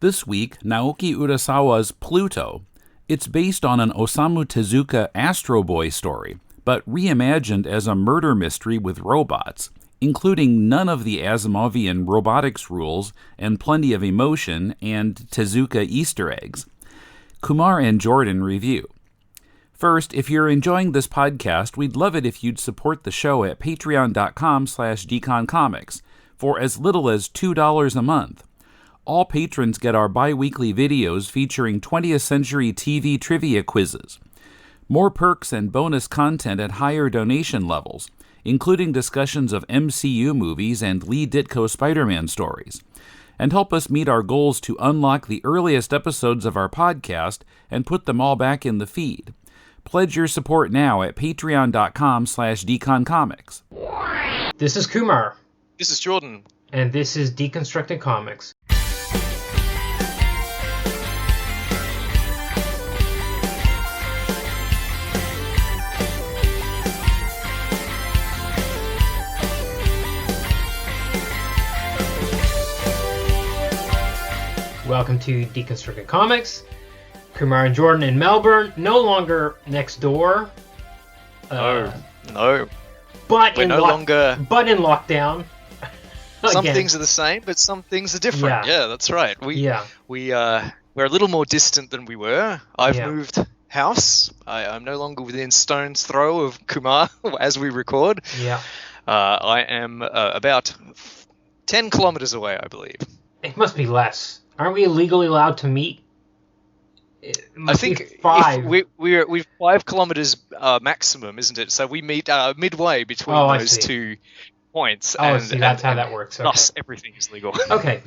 This week, Naoki Urasawa's Pluto. It's based on an Osamu Tezuka Astro Boy story, but reimagined as a murder mystery with robots, including none of the Asimovian robotics rules and plenty of emotion and Tezuka Easter eggs. Kumar and Jordan review. First, if you're enjoying this podcast, we'd love it if you'd support the show at patreon.com/deconcomics for as little as $2 a month. All patrons get our bi-weekly videos featuring 20th century TV trivia quizzes. More perks and bonus content at higher donation levels, including discussions of MCU movies and Lee Ditko Spider-Man stories. And help us meet our goals to unlock the earliest episodes of our podcast and put them all back in the feed. Pledge your support now at patreon.com/deconcomics. This is Kumar. This is Jordan. And this is Deconstructed Comics. Welcome to Deconstructed Comics. Kumar and Jordan in Melbourne, no longer next door. No. But We're in no longer... But in lockdown. Some things are the same, but some things are different. Yeah, that's right. We're a little more distant than we were. I've moved house. I'm no longer within stone's throw of Kumar as we record. Yeah. I am about 10 kilometers away, I believe. It must be less. Aren't we legally allowed to meet? I think 5. We're 5 kilometers maximum, isn't it? So we meet midway between those 2 points. See, that's how that works. Okay. Thus, everything is legal. Okay.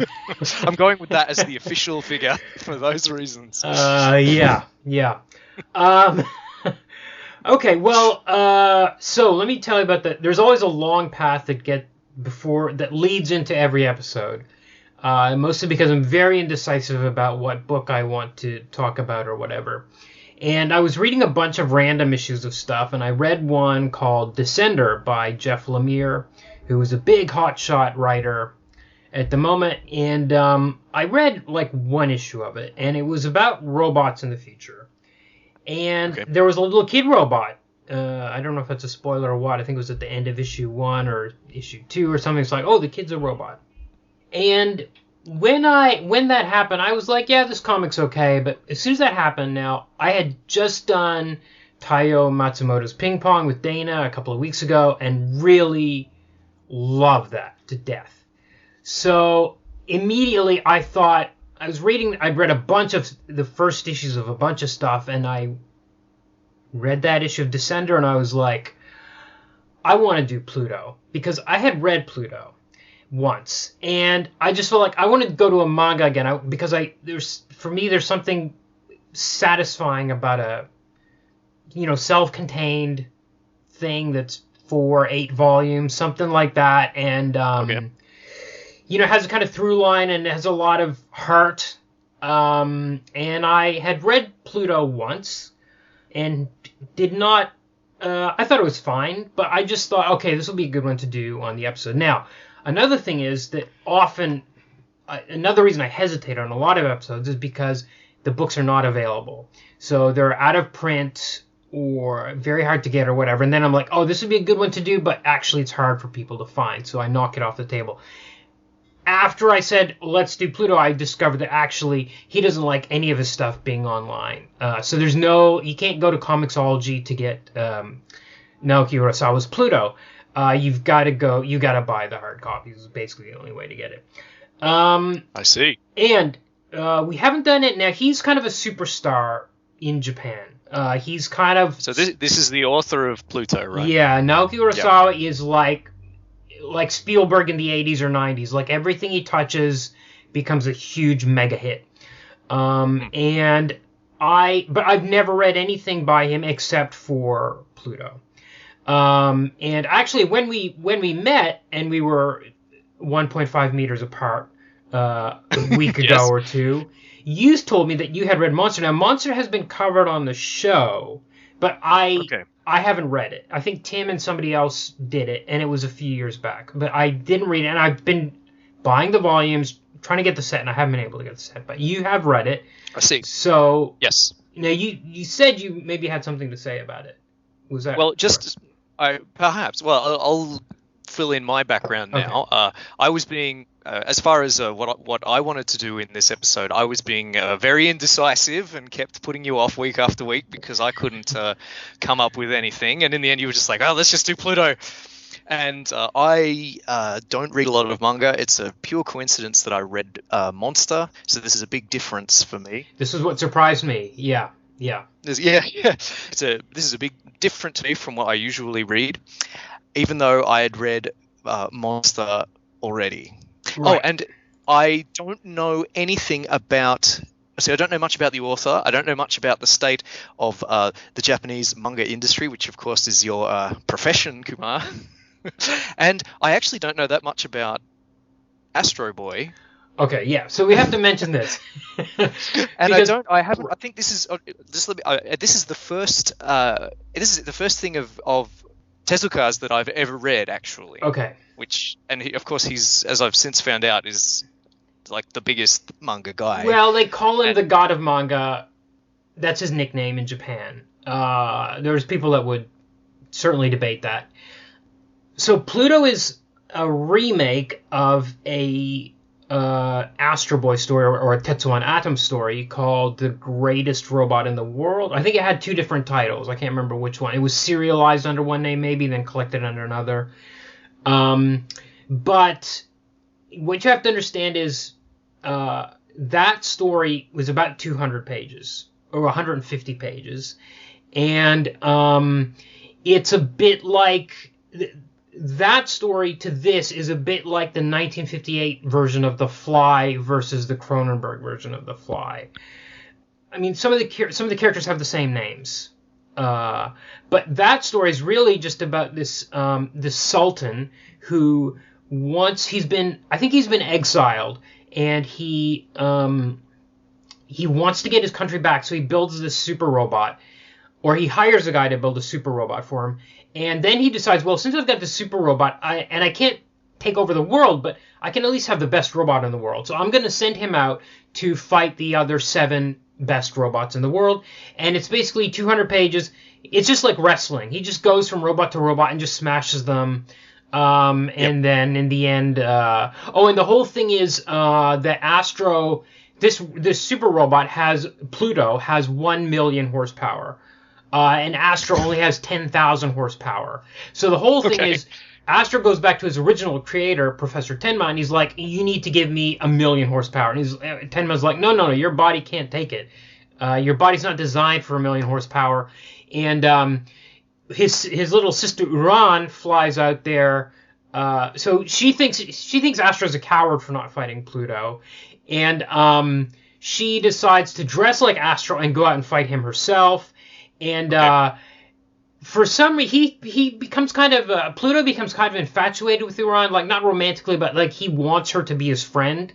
I'm going with that as the official figure for those reasons. Yeah. Okay, well, so let me tell you about that. There's always a long path that leads into every episode. Mostly because I'm very indecisive about what book I want to talk about or whatever. And I was reading a bunch of random issues of stuff, and I read one called Descender by Jeff Lemire, who is a big hotshot writer at the moment. And I read like one issue of it, and it was about robots in the future. And there was a little kid robot. I don't know if that's a spoiler or what. I think it was at the end of issue 1 or issue 2 or something. It's like, oh, the kid's a robot. And when that happened, I was like, yeah, this comic's okay. But as soon as that happened, now, I had just done Taiyo Matsumoto's Ping Pong with Dana a couple of weeks ago and really loved that to death. So immediately I thought, I'd read a bunch of the first issues of a bunch of stuff, and I read that issue of Descender, and I was like, I want to do Pluto. Because I had read Pluto once, and I just felt like I wanted to go to a manga again because there's something satisfying about a self-contained thing that's 8 volumes, something like that, and has a kind of through line and has a lot of heart. And I had read Pluto once and did not. I thought it was fine, but I just thought, okay, this will be a good one to do on the episode. Now, another thing is that often, another reason I hesitate on a lot of episodes is because the books are not available. So they're out of print or very hard to get or whatever. And then I'm like, oh, this would be a good one to do, but actually it's hard for people to find. So I knock it off the table. After I said, let's do Pluto, I discovered that actually he doesn't like any of his stuff being online. So you can't go to Comixology to get Naoki Urasawa's Pluto. You got to buy the hard copies. Is basically the only way to get it. I see. And we haven't done it now. He's kind of a superstar in Japan. He's kind of... So this is the author of Pluto, right? Yeah, Naoki Urasawa is like Spielberg in the 80s or 90s. Like everything he touches becomes a huge mega hit. But I've never read anything by him except for Pluto. And actually, when we met and we were 1.5 meters apart a week ago or two, you told me that you had read Monster. Now, Monster has been covered on the show, but I haven't read it. I think Tim and somebody else did it, and it was a few years back. But I didn't read it, and I've been buying the volumes, trying to get the set, and I haven't been able to get the set, but you have read it. I see. So yes. Now you said you maybe had something to say about it. Was that perhaps? Well, I'll fill in my background now. Okay. I was being, as far as what I wanted to do in this episode, I was being very indecisive and kept putting you off week after week because I couldn't come up with anything. And in the end, you were just like, "Oh, let's just do Pluto." And I don't read a lot of manga. It's a pure coincidence that I read Monster, so this is a big difference for me. This is what surprised me. Yeah. This is a big difference to me from what I usually read, even though I had read Monster already. Right. Oh, and I don't know anything about... So I don't know much about the author. I don't know much about the state of the Japanese manga industry, which of course is your profession, Kumar. And I actually don't know that much about Astro Boy. Okay, yeah. So we have to mention this. And I think this is the first thing of Tezuka's that I've ever read, actually. Okay. Of course, he's, as I've since found out, is like the biggest manga guy. Well, they call him the god of manga. That's his nickname in Japan. There's people that would certainly debate that. So Pluto is a remake of a Astro Boy story or a Tetsuwon Atom story called The Greatest Robot in the World. I think it had two different titles. I can't remember which one. It was serialized under one name maybe, then collected under another. But what you have to understand is that story was about 200 pages or 150 pages. And it's a bit like... That story to this is a bit like the 1958 version of The Fly versus the Cronenberg version of The Fly. I mean, some of the characters have the same names, but that story is really just about this sultan who he's been exiled, and he wants to get his country back, so he builds this super robot, or he hires a guy to build a super robot for him. And then he decides, well, since I've got this super robot, I can't take over the world, but I can at least have the best robot in the world. So I'm going to send him out to fight the other 7 best robots in the world. And it's basically 200 pages. It's just like wrestling. He just goes from robot to robot and just smashes them. And then in the end... and the whole thing is that Astro... This super robot Pluto has 1 million horsepower. And Astro only has 10,000 horsepower. So the whole thing is, Astro goes back to his original creator, Professor Tenma, and he's like, you need to give me 1 million horsepower. And Tenma's like, no, your body can't take it. Your body's not designed for 1 million horsepower. And his little sister Uran flies out there. So she thinks Astro's a coward for not fighting Pluto. And she decides to dress like Astro and go out and fight him herself. And for some reason, he becomes kind of Pluto becomes kind of infatuated with Uran, like not romantically, but like he wants her to be his friend.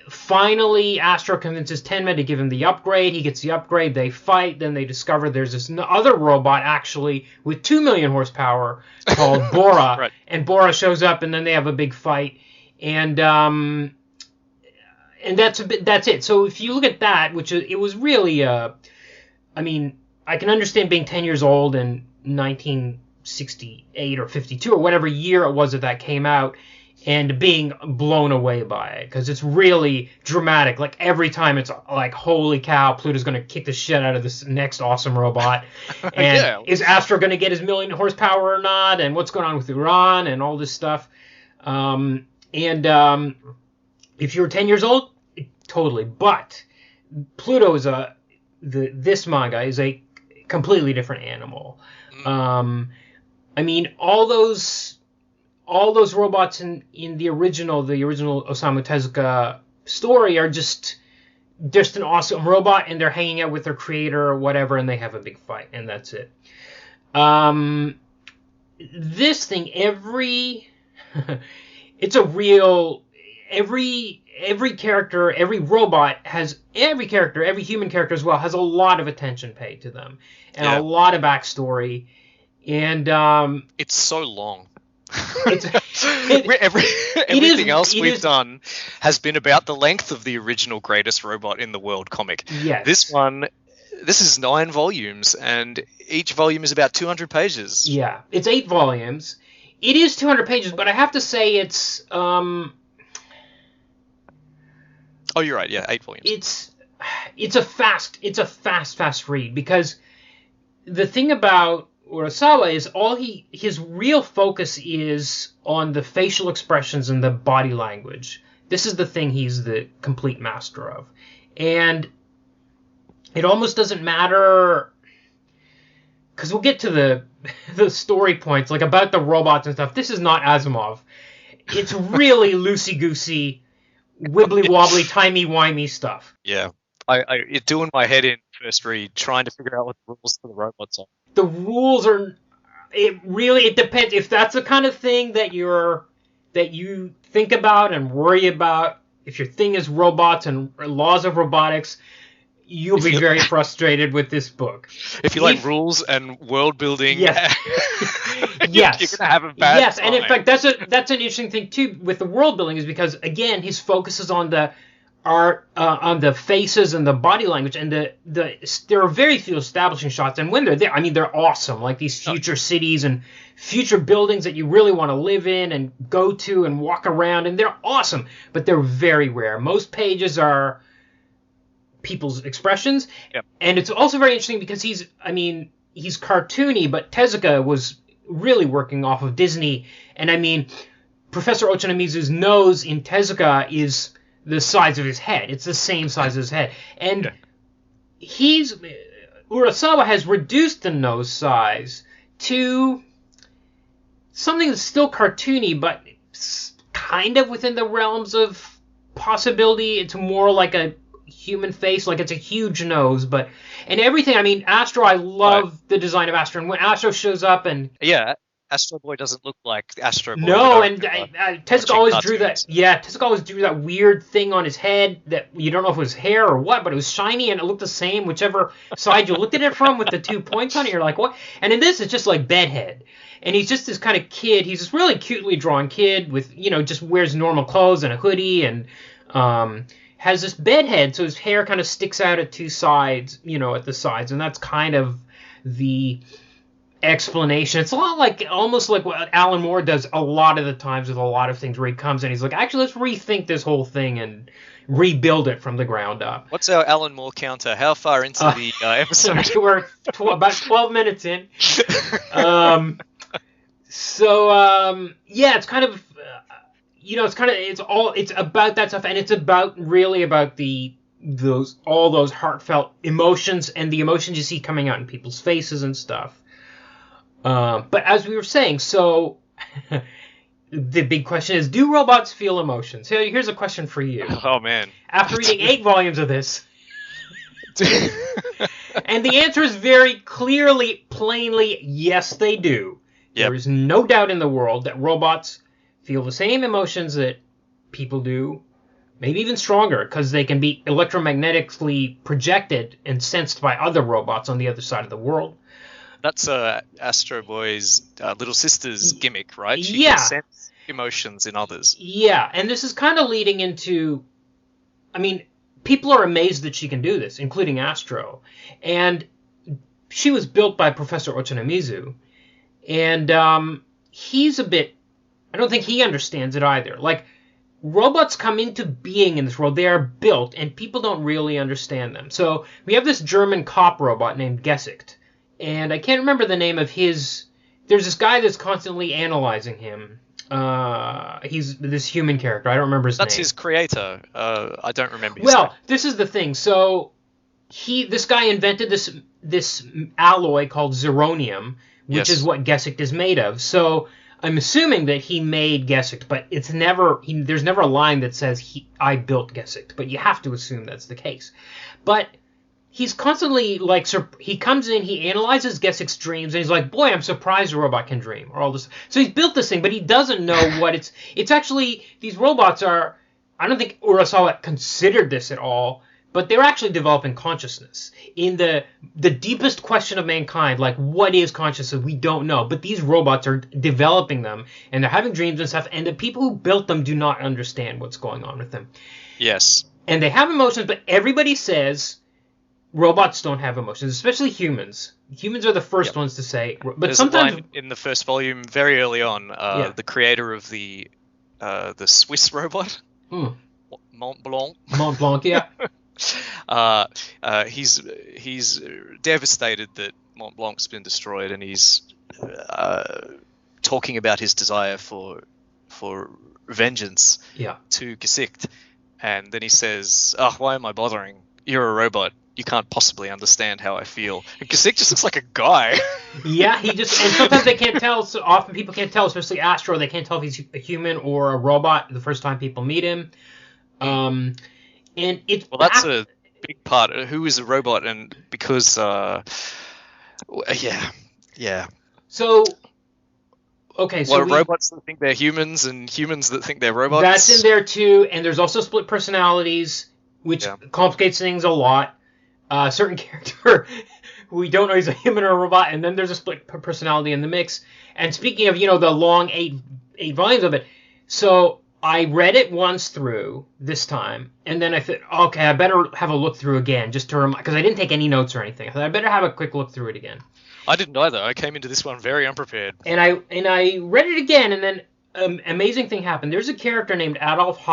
Finally, Astro convinces Tenma to give him the upgrade. He gets the upgrade. They fight. Then they discover there's this other robot actually with 2 million horsepower called Bora. Right. And Bora shows up, and then they have a big fight. And that's it. So if you look at that, it was really, I mean, I can understand being 10 years old in 1968 or 52 or whatever year it was that came out, and being blown away by it, because it's really dramatic. Like every time it's like, holy cow, Pluto's going to kick the shit out of this next awesome robot. And is Astro going to get his 1 million horsepower or not? And what's going on with Uran and all this stuff? If you were 10 years old, totally. But Pluto is this manga is a completely different animal. I mean, all those robots in the original Osamu Tezuka story are just an awesome robot, and they're hanging out with their creator or whatever, and they have a big fight, and that's it. This thing, it's a real... Every character, every robot every human character as well, has a lot of attention paid to them, and a lot of backstory. And it's so long. Everything else we've done has been about the length of the original greatest robot in the world comic. Yes. This is 9 volumes, and each volume is about 200 pages. Yeah, it's 8 volumes. It is 200 pages, but I have to say it's... Oh, you're right. Yeah, 8 volumes. It's a fast read, because the thing about Urasawa is his real focus is on the facial expressions and the body language. This is the thing he's the complete master of. And it almost doesn't matter, because we'll get to the story points, like about the robots and stuff. This is not Asimov. It's really loosey-goosey, wibbly-wobbly, timey-wimey stuff. Yeah. It's doing my head in first read, trying to figure out what the rules for the robots are. The rules are... It depends. If that's the kind of thing that you think about and worry about, if your thing is robots and laws of robotics, you'll be very frustrated with this book. If you like rules and world building, yes, you're gonna have a bad time. And in fact, that's an interesting thing too with the world building, is because again his focus is on the art, on the faces and the body language, and there are very few establishing shots, and when they're there, I mean they're awesome, like these future cities and future buildings that you really want to live in and go to and walk around, and they're awesome, but they're very rare. Most pages are people's expressions. Yep. And it's also very interesting because he's cartoony, but Tezuka was really working off of Disney. And I mean, Professor Ochanomizu's nose in Tezuka is the size of his head. It's the same size as his head. And Urasawa has reduced the nose size to something that's still cartoony, but kind of within the realms of possibility. It's more like a human face, like it's a huge nose, and everything. I mean, Astro, I love the design of Astro, and when Astro shows up, and Astro Boy doesn't look like Astro Boy. No, and Tezuka always drew that. Yeah, Tezuka always drew that weird thing on his head that you don't know if it was hair or what, but it was shiny and it looked the same whichever side you looked at it from, with the 2 points on it. You're like, what? And in this, it's just like Bedhead. And he's just this kind of kid. He's this really cutely drawn kid with, just wears normal clothes and a hoodie, and has this bed head, so his hair kind of sticks out at 2 sides, at the sides, and that's kind of the explanation. It's a lot almost like what Alan Moore does a lot of the times with a lot of things, where he comes in, he's like, actually, let's rethink this whole thing and rebuild it from the ground up. What's our Alan Moore counter? How far into the episode? We're about 12 minutes in. It's kind of... it's about that stuff, and it's really about all those heartfelt emotions and the emotions you see coming out in people's faces and stuff. But as we were saying, so the big question is, do robots feel emotions? So here's a question for you. Oh man! After reading 8 volumes of this, and the answer is very clearly, plainly, yes, they do. Yep. There is no doubt in the world that robots feel the same emotions that people do, maybe even stronger, because they can be electromagnetically projected and sensed by other robots on the other side of the world. That's Astro Boy's little sister's gimmick, right? She can sense emotions in others. Yeah, and this is kind of leading into... I mean, people are amazed that she can do this, including Astro. And she was built by Professor Ochanomizu. And he's a bit... I don't think he understands it either. Like, robots come into being in this world. They are built, and people don't really understand them. So we have this German cop robot named Gesicht. And I can't remember the name of his... There's this guy that's constantly analyzing him. He's this human character. I don't remember his name. That's his creator. I don't remember his name. This is the thing. So this guy invented this alloy called zirconium, which is what Gesicht is made of. So I'm assuming that he made Gesicht, but it's never there's never a line that says I built Gesicht, but you have to assume that's the case. But he's constantly he comes in, he analyzes Gesicht's dreams, and he's like, boy, I'm surprised a robot can dream, or all this. So he's built this thing, but he doesn't know what it's actually, these robots are, I don't think Urasawa considered this at all, but they're actually developing consciousness in the deepest question of mankind, like what is consciousness? We don't know, but these robots are developing them, and they're having dreams and stuff, and the people who built them do not understand what's going on with them. Yes. And they have emotions, but everybody says robots don't have emotions, especially humans. Humans are the first ones to say, but there's sometimes a line in the first volume, very early on, the creator of the Swiss robot, Mont Blanc. Mont Blanc, yeah. He's devastated that Mont Blanc's been destroyed, and he's talking about his desire for vengeance to Gesicht, and then he says, "Oh, why am I bothering? You're a robot. You can't possibly understand how I feel." And Gesicht just looks like a guy. Yeah, and sometimes they can't tell. So often people can't tell, especially Astro. They can't tell if he's a human or a robot the first time people meet him. And it's that's a big part. Who is a robot? And because So okay, so robots that think they're humans and humans that think they're robots. That's in there too, and there's also split personalities, which complicates things a lot. Certain character we don't know he's a human or a robot, and then there's a split personality in the mix. And speaking of, the long eight volumes of it, so I read it once through this time, and then I thought, okay, I better have a look through again, just to remind, because I didn't take any notes or anything. I thought I better have a quick look through it again. I didn't either. I came into this one very unprepared. And I read it again, and then an amazing thing happened. There's a character named Adolf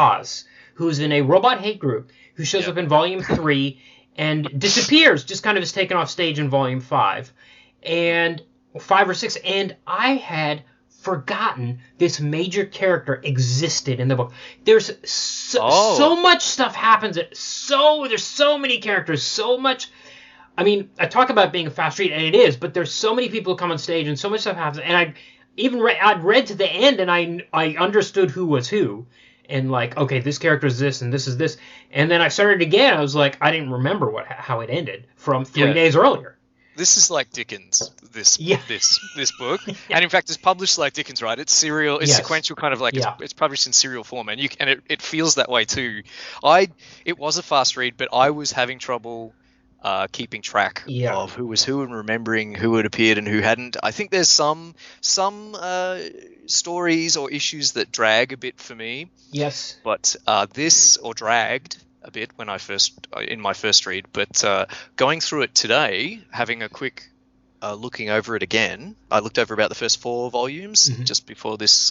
who's in a robot hate group, who shows up in Volume 3 and disappears, just kind of is taken off stage in Volume 5, and 5 or 6, and I had forgotten this major character existed in the book. There's so much stuff happens. There's so many characters, so much. I mean, I talk about being a fast read, and it is, but there's so many people who come on stage, and so much stuff happens. And I'd read to the end, and I understood who was who, and like, okay, this character is this, and this is this. And then I started again. I was like, I didn't remember how it ended from 3 days earlier. This is like Dickens, this book, and in fact, it's published like Dickens, right? It's serial, it's sequential, kind of like it's published in serial form, and it feels that way too. It was a fast read, but I was having trouble keeping track of who was who and remembering who had appeared and who hadn't. I think there's some stories or issues that drag a bit for me. Yes, but dragged a bit when in my first read, but going through it today, having a quick looking over it again, I looked over about the first 4 volumes just before this,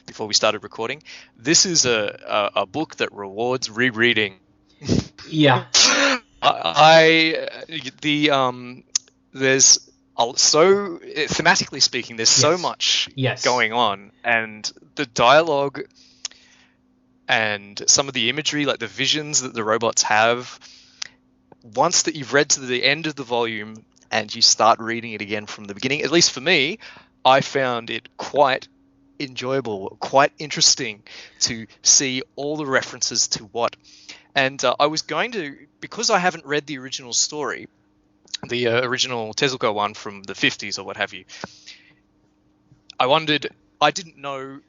before we started recording. This is a book that rewards rereading. Yeah, there's so thematically speaking, there's so much going on, and the dialogue. And some of the imagery, like the visions that the robots have, once that you've read to the end of the volume and you start reading it again from the beginning, at least for me, I found it quite enjoyable, quite interesting to see all the references to what. And I was going to, because I haven't read the original story, the original Tezuka one from the 50s or what have you, I didn't know,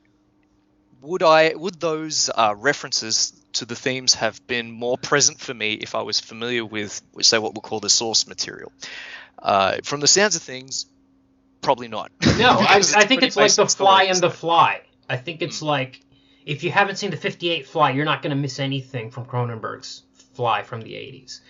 would those references to the themes have been more present for me if I was familiar with, say, what we'll call the source material? From the sounds of things, probably not. No, I think it's like The Fly and the Fly. I think it's like, if you haven't seen the 58 Fly, you're not going to miss anything from Cronenberg's Fly from the 80s.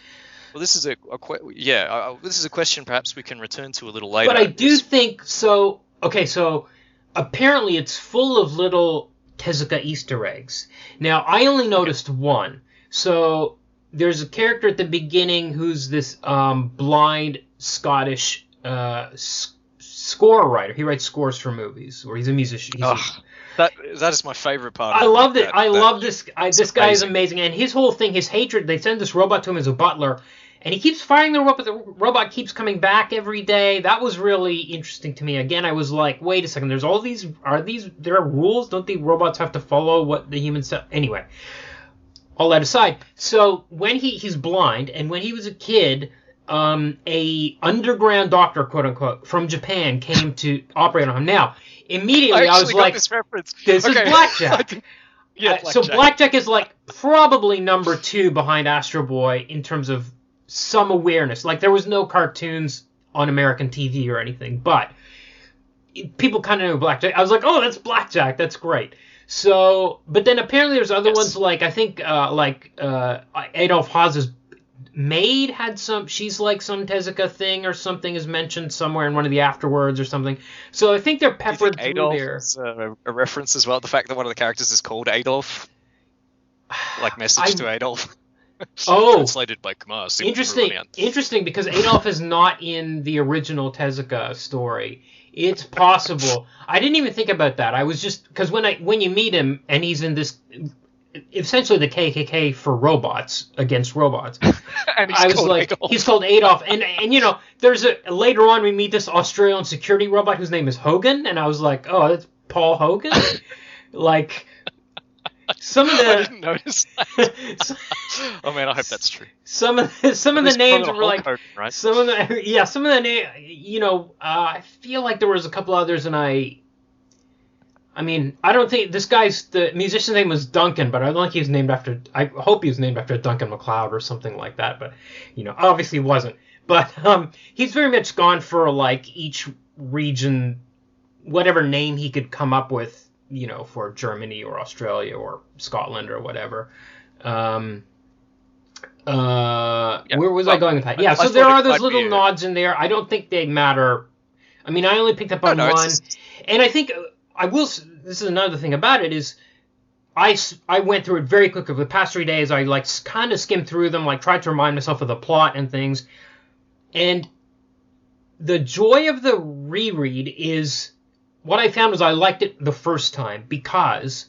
Well, this is this is a question perhaps we can return to a little later. But I do think so. Okay, so apparently it's full of little Tezuka Easter eggs. Now, I only noticed one. So there's a character at the beginning who's this blind Scottish score writer. He writes scores for movies, or he's a musician. That is my favorite part. I loved it. I love this guy. This guy is amazing. And his whole thing, his hatred, they send this robot to him as a butler, and he keeps firing the robot. The robot keeps coming back every day. That was really interesting to me. Again, I was like, wait a second. There's all these. There are rules? Don't the robots have to follow what the humans say? Anyway, all that aside. So when he's blind, and when he was a kid, a underground doctor, quote unquote, from Japan came to operate on him. Now, immediately I was like, this is Blackjack. So Blackjack is like probably number 2 behind Astro Boy in terms of some awareness. Like there was no cartoons on American TV or anything, but people kind of knew Blackjack. I was like, oh, that's Blackjack. That's great. So, but then apparently there's other ones like I think Adolf Haas's maid had some. She's like some Tezuka thing or something is mentioned somewhere in one of the afterwards or something. So I think they're peppered through Adolf there. Is a reference as well. The fact that one of the characters is called Adolf, like message to Adolf. Translated by Kumar. Interesting because Adolf is not in the original Tezuka story. It's possible. I didn't even think about that. I was just because when you meet him and he's in this essentially the KKK for robots against robots. And I was like, Adolf. He's called Adolf, and there's later on we meet this Australian security robot whose name is Hogan, and I was like, oh, that's Paul Hogan, like. Some of the I didn't notice that. Oh man, I hope that's true. Some of the names were like Hogan, right? some of the names. I feel like there was a couple others, and I don't think the musician's name was Duncan, but I don't think he was named after. I hope he was named after Duncan MacLeod or something like that, but obviously he wasn't. But he's very much gone for like each region, whatever name he could come up with. For Germany or Australia or Scotland or whatever. Where was I going with that? Yeah, so there are those little nods in there. I don't think they matter. I mean, I only picked up on one. And I think I will... This is another thing about it is I went through it very quickly. For the past 3 days, I kind of skimmed through them, tried to remind myself of the plot and things. And the joy of the reread is... What I found was I liked it the first time because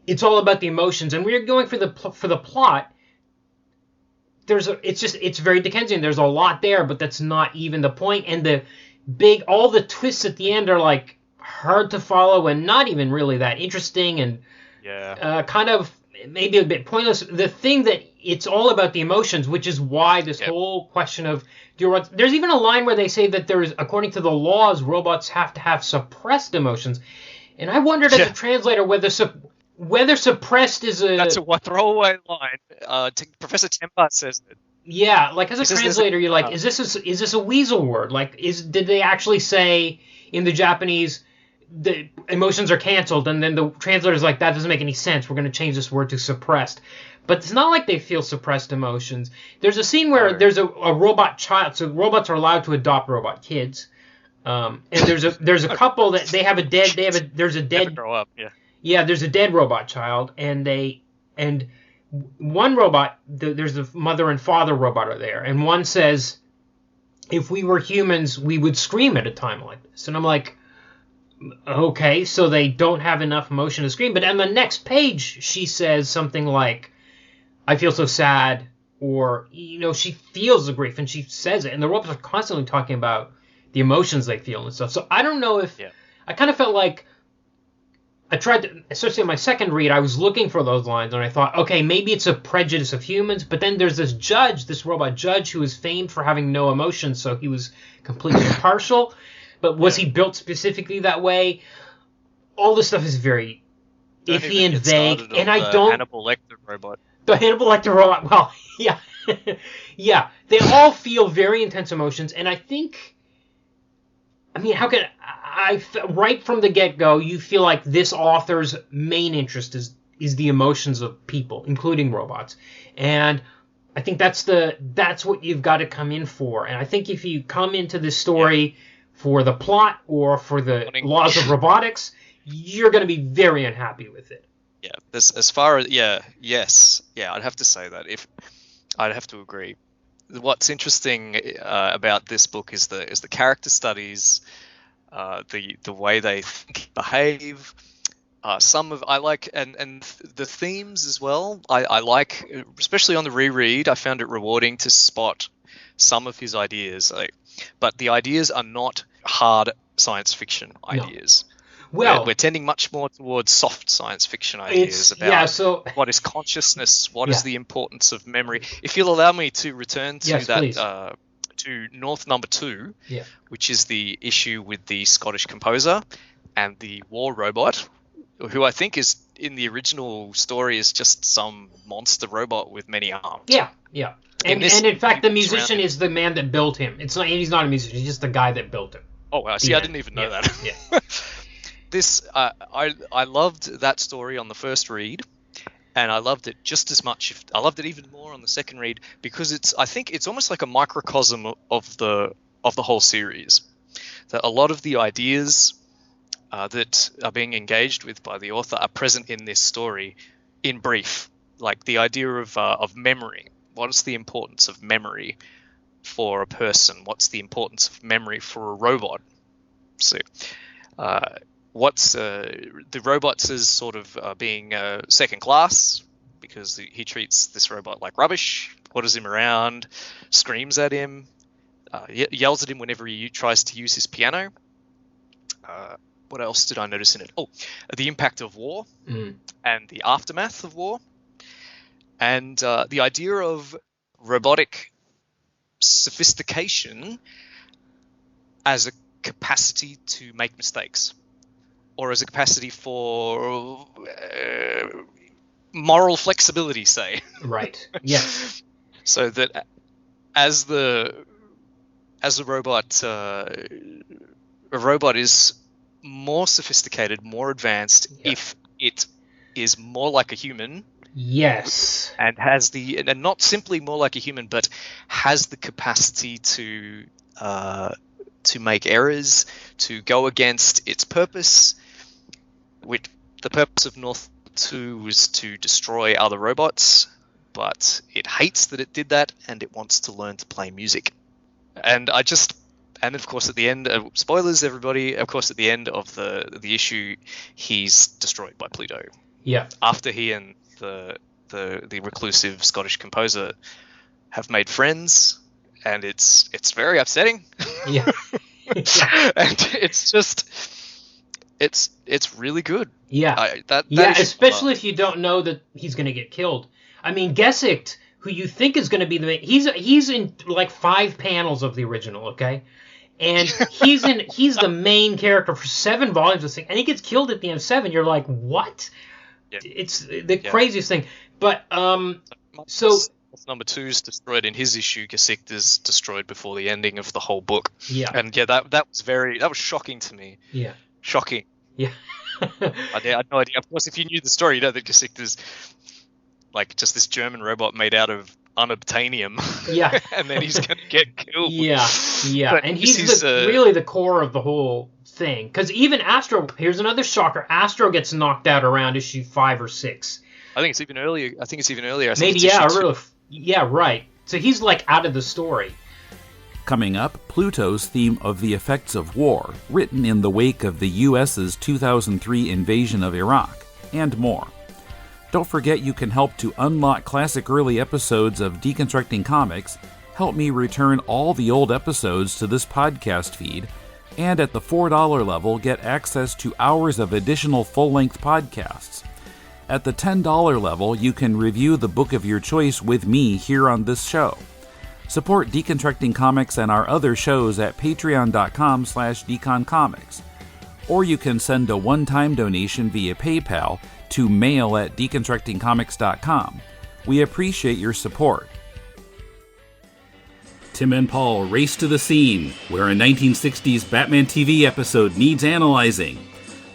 it's all about the emotions, and we're going for the plot. It's very Dickensian. There's a lot there, but that's not even the point. And all the twists at the end are hard to follow and not even really that interesting, and kind of maybe a bit pointless. The thing that it's all about the emotions, which is why this whole question of there's even a line where they say that there's, according to the laws, robots have to have suppressed emotions, and I wondered as a translator whether suppressed is that's a throwaway line. Professor Tempa says it. Yeah, as a translator, you're like, is this a weasel word? Did they actually say in the Japanese the emotions are canceled, and then the translator's like, that doesn't make any sense. We're going to change this word to suppressed. But it's not like they feel suppressed emotions. There's a scene where there's a robot child. So robots are allowed to adopt robot kids. And there's a couple that they have a dead. There's a dead. Grow up, yeah. Yeah, there's a dead robot child, and one robot. There's the mother and father robot are there, and one says, "If we were humans, we would scream at a time like this." And I'm like, okay, so they don't have enough emotion to scream. But on the next page, she says something like, I feel so sad, or, she feels the grief, and she says it. And the robots are constantly talking about the emotions they feel and stuff. So I don't know if... Yeah. I kind of felt like I tried to... Especially in my second read, I was looking for those lines, and I thought, okay, maybe it's a prejudice of humans, but then there's this robot judge who is famed for having no emotions, so he was completely impartial. But was he built specifically that way? All this stuff is very iffy and vague, and I don't... Hannibal Lecter robot. The Hannibal Lecter robot, well, yeah. Yeah, they all feel very intense emotions, and I think... how can... right from the get-go, you feel like this author's main interest is the emotions of people, including robots. And I think that's what you've got to come in for. And I think if you come into this story for the plot or for the laws of robotics, you're going to be very unhappy with it. Yeah, as far as I'd have to say that. I'd have to agree. What's interesting about this book is the character studies, the way they behave. I like and the themes as well. I like, especially on the reread. I found it rewarding to spot some of his ideas, but the ideas are not hard science fiction ideas. No. Well, we're tending much more towards soft science fiction ideas about what is consciousness, what is the importance of memory. If you'll allow me to return to to North number 2, which is the issue with the Scottish composer and the war robot, who I think is in the original story is just some monster robot with many arms. Yeah. And in fact, the musician is the man that built him. He's not a musician. He's just the guy that built him. Oh, I see. I didn't even know that. Yeah. This I loved that story on the first read, and I loved it just as much. I loved it even more on the second read because I think it's almost like a microcosm of the whole series. That a lot of the ideas that are being engaged with by the author are present in this story, in brief. Like the idea of memory. What's the importance of memory for a person? What's the importance of memory for a robot? So, what's the robots as sort of being second class because he treats this robot like rubbish, orders him around, screams at him, yells at him whenever he tries to use his piano. What else did I notice in it? Oh, the impact of war and the aftermath of war. And the idea of robotic sophistication as a capacity to make mistakes, or as a capacity for moral flexibility, say. Right. Yeah. So that as the robot, a robot is more sophisticated, more advanced if it is more like a human. Yes. And and not simply more like a human, but has the capacity to make errors, to go against its purpose. Which the purpose of North 2 was to destroy other robots, but it hates that it did that, and it wants to learn to play music. And of course at the end, spoilers everybody, of course at the end of the issue, he's destroyed by Pluto. Yeah. After he and the reclusive Scottish composer have made friends, and it's very upsetting. Yeah. And it's just it's really good. Yeah. Especially if you don't know that he's going to get killed. I mean, Gesicht, who you think is going to be the main, he's in like 5 panels of the original, okay? And he's the main character for 7 volumes of this thing, and he gets killed at the end of 7. You're like, what? Yeah. It's the craziest thing. But so number 2 is destroyed in his issue. Gesicht is destroyed before the ending of the whole book. Yeah. And that was shocking to me. Yeah. Shocking. Yeah. I had no idea. Of course, if you knew the story, you know that Gesicht is like just this German robot made out of unobtainium. Yeah. And then he's going to get killed. Yeah. But and he's really the core of the whole thing. Because even Astro, here's another shocker, Astro gets knocked out around issue 5 or 6. I think it's even earlier. Maybe, yeah, right. So he's like out of the story. Coming up, Pluto's theme of the effects of war, written in the wake of the U.S.'s 2003 invasion of Iraq, and more. Don't forget you can help to unlock classic early episodes of Deconstructing Comics, help me return all the old episodes to this podcast feed, and at the $4 level get access to hours of additional full-length podcasts. At the $10 level, you can review the book of your choice with me here on this show. Support Deconstructing Comics and our other shows at patreon.com/deconcomics. Or you can send a one-time donation via PayPal to mail@deconstructingcomics.com. We appreciate your support. Tim and Paul race to the scene, where a 1960s Batman TV episode needs analyzing.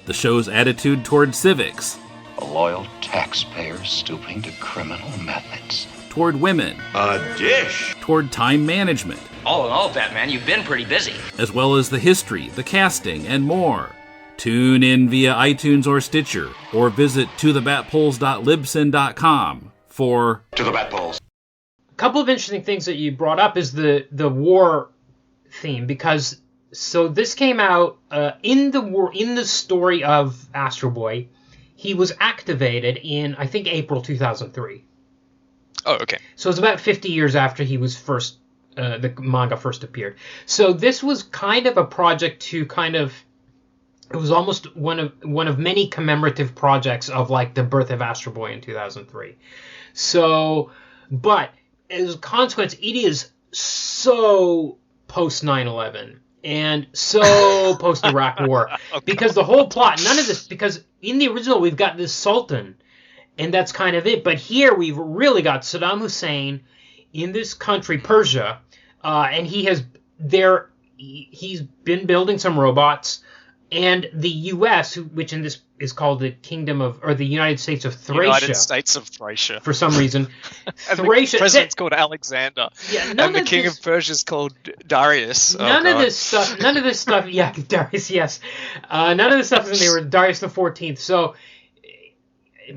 The show's attitude toward civics. A loyal taxpayer stooping to criminal methods. Toward women. A dish. Toward time management. All in all, Batman, you've been pretty busy. As well as the history, the casting, and more. Tune in via iTunes or Stitcher, or visit tothebatpoles.libsyn.com for To the Batpoles. A couple of interesting things that you brought up is the war theme, because so this came out in the story of Astro Boy. He was activated in, I think, April 2003. Oh, okay. So it's about 50 years after he was first, the manga first appeared. So this was kind of a project to it was almost one of many commemorative projects of like the birth of Astro Boy in 2003. So, but as a consequence, it is so post 9/11 and so post Iraq War, because the whole plot, none of this, because in the original, we've got this sultan, and that's kind of it. But here we've really got Saddam Hussein in this country, Persia, and he's been building some robots, and the U.S., which in this is called the the United States of Thracia. United States of Thracia. For some reason. Thracia. The president's called Alexander. Yeah, and the king of Persia is called Darius. None of this stuff, yeah, Darius, yes. None of this stuff is in there, Darius the 14th. So,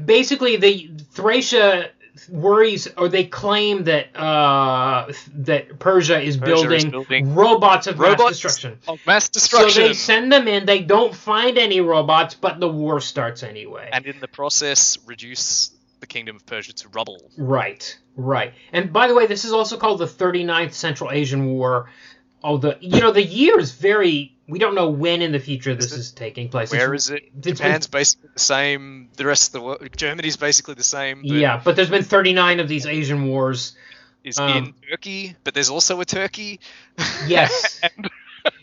basically, the Thracia worries, or they claim that Persia is building robots of mass destruction. So they send them in. They don't find any robots, but the war starts anyway. And in the process, reduce the kingdom of Persia to rubble. Right. And by the way, this is also called the 39th Central Asian War. The year is very. We don't know when in the future this is taking place. Where is it? Japan's basically the same. The rest of the world, Germany's basically the same. But there's been 39 of these Asian wars. Is in Turkey, but there's also a Turkey. Yes.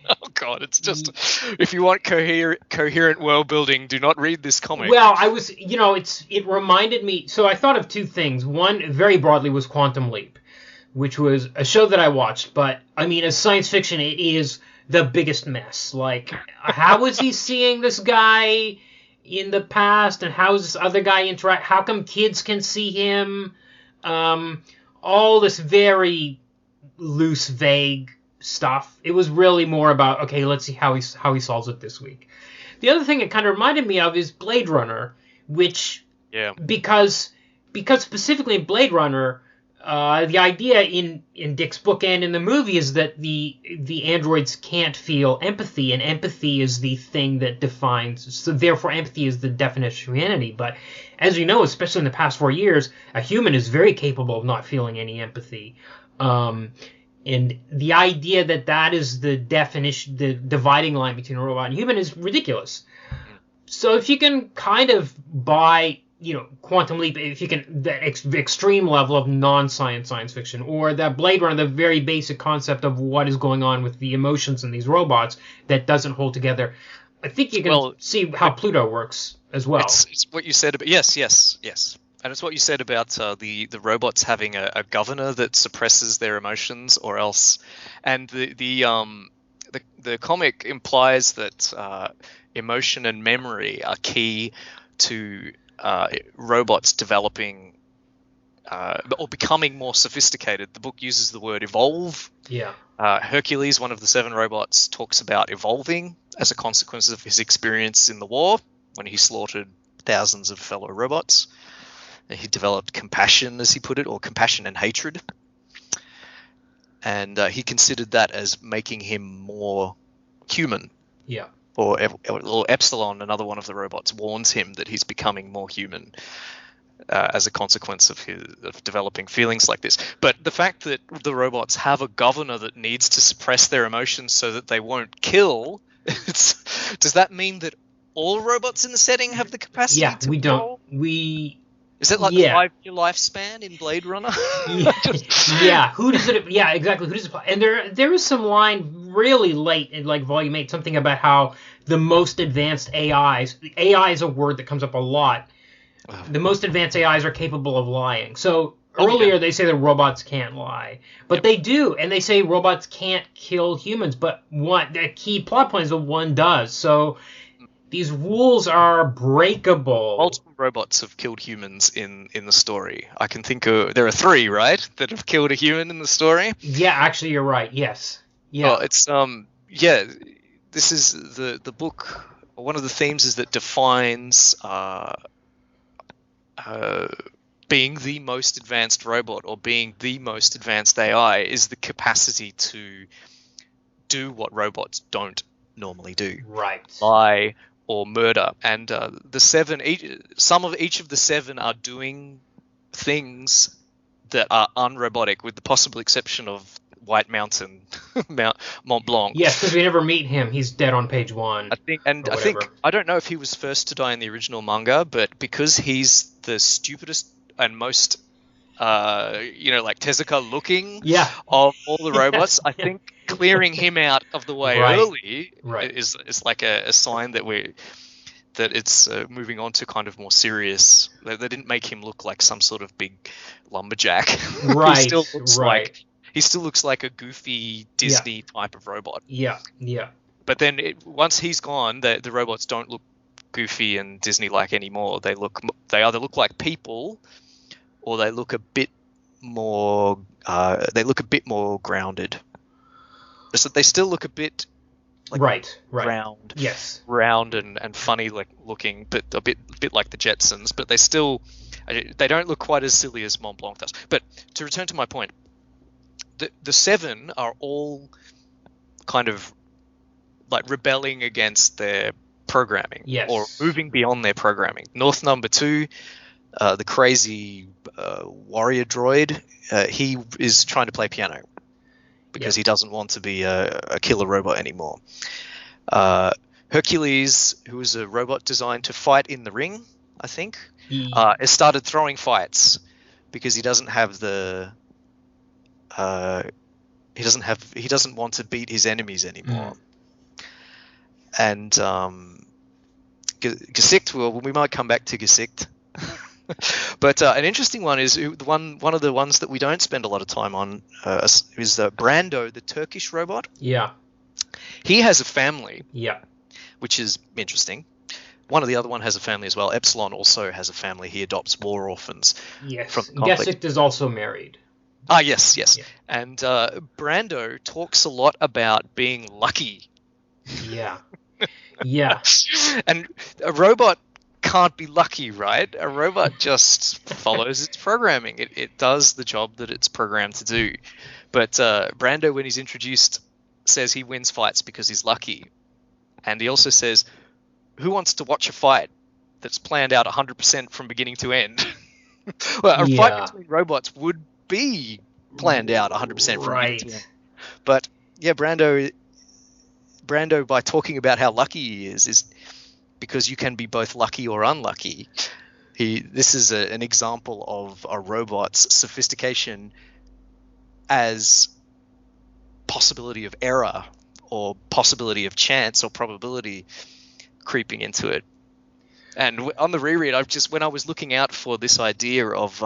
Oh God, it's just if you want coherent world building, do not read this comic. Well, it reminded me. So I thought of two things. One, very broadly, was Quantum Leap, which was a show that I watched. But I mean, as science fiction, it is the biggest mess. Like, how was he seeing this guy in the past, and how is this other guy interact? How come kids can see him? All this very loose, vague stuff. It was really more about, okay, let's see how he solves it this week. The other thing it kind of reminded me of is Blade Runner, which because specifically in Blade Runner. The idea in Dick's book and in the movie is that the androids can't feel empathy, and empathy is the thing that defines. So therefore, empathy is the definition of humanity. But as you know, especially in the past 4 years, a human is very capable of not feeling any empathy. And the idea that is the definition, the dividing line between a robot and human, is ridiculous. So if you can kind of buy Quantum Leap, if you can, the extreme level of non-science science fiction, or that Blade Runner, the very basic concept of what is going on with the emotions in these robots that doesn't hold together, I think you can see how Pluto works as well. It's what you said about yes, and it's what you said about the robots having a governor that suppresses their emotions, or else, and the comic implies that emotion and memory are key to robots developing or becoming more sophisticated. The book uses the word evolve. Yeah. Hercules, one of the 7 robots, talks about evolving as a consequence of his experience in the war when he slaughtered thousands of fellow robots. He developed compassion, as he put it, or compassion and hatred. And he considered that as making him more human. Yeah. Or Epsilon, another one of the robots, warns him that he's becoming more human as a consequence of developing feelings like this. But the fact that the robots have a governor that needs to suppress their emotions so that they won't kill, does that mean that all robots in the setting have the capacity to we kill? don't. Is it like the 5-year lifespan in Blade Runner? Yeah. Who does it? Yeah, exactly. Who does it apply? And there is some line really late in like Volume 8, something about how the most advanced AIs. AI is a word that comes up a lot. The most advanced AIs are capable of lying. So earlier they say that robots can't lie, but they do, and they say robots can't kill humans. But the key plot point is that one does. So these rules are breakable. Multiple robots have killed humans in the story. I can think of... There are 3, right? That have killed a human in the story? Yeah, actually, you're right. Yes. Yeah. Well, it's... this is the book... One of the themes is that defines being the most advanced robot or being the most advanced AI is the capacity to do what robots don't normally do. Right. Lie or murder. And the 7, some of each of the 7 are doing things that are unrobotic, with the possible exception of White Mountain, Mont Blanc. Yes, because we never meet him. He's dead on page 1. I don't know if he was first to die in the original manga, but because he's the stupidest and most, like Tezuka looking of all the robots, I think clearing him out of the way early is like a sign that that it's moving on to kind of more serious. They didn't make him look like some sort of big lumberjack. Right. He still looks like a goofy Disney type of robot. Yeah. But then once he's gone, the robots don't look goofy and Disney-like anymore. They either look like people, or they look a bit more. They look a bit more grounded. So they still look a bit. Like right. round, yes, round and funny looking, but a bit like the Jetsons. But they don't look quite as silly as Mont Blanc does. But to return to my point, the 7 are all kind of like rebelling against their programming, yes, or moving beyond their programming. North Number 2, the crazy warrior droid, he is trying to play piano. Because he doesn't want to be a killer robot anymore. Hercules, who is a robot designed to fight in the ring, I think, has started throwing fights because he doesn't have the. He doesn't want to beat his enemies anymore. And Gesicht, well, we might come back to Gesicht. But an interesting one is one of the ones that we don't spend a lot of time on is Brando, the Turkish robot. Yeah. He has a family. Yeah. Which is interesting. One of the other one has a family as well. Epsilon also has a family. He adopts war orphans. Yes. From conflict. Gesicht is also married. Yes. Yeah. And Brando talks a lot about being lucky. Yeah. Yeah. And a robot can't be lucky, right? A robot just follows its programming. It does the job that it's programmed to do. But Brando, when he's introduced, says he wins fights because he's lucky. And he also says, who wants to watch a fight that's planned out 100% from beginning to end? Well, a fight between robots would be planned out 100% from beginning to end. But yeah, Brando, by talking about how lucky he is because you can be both lucky or unlucky. This is an example of a robot's sophistication as possibility of error or possibility of chance or probability creeping into it. And on the reread, when I was looking out for this idea of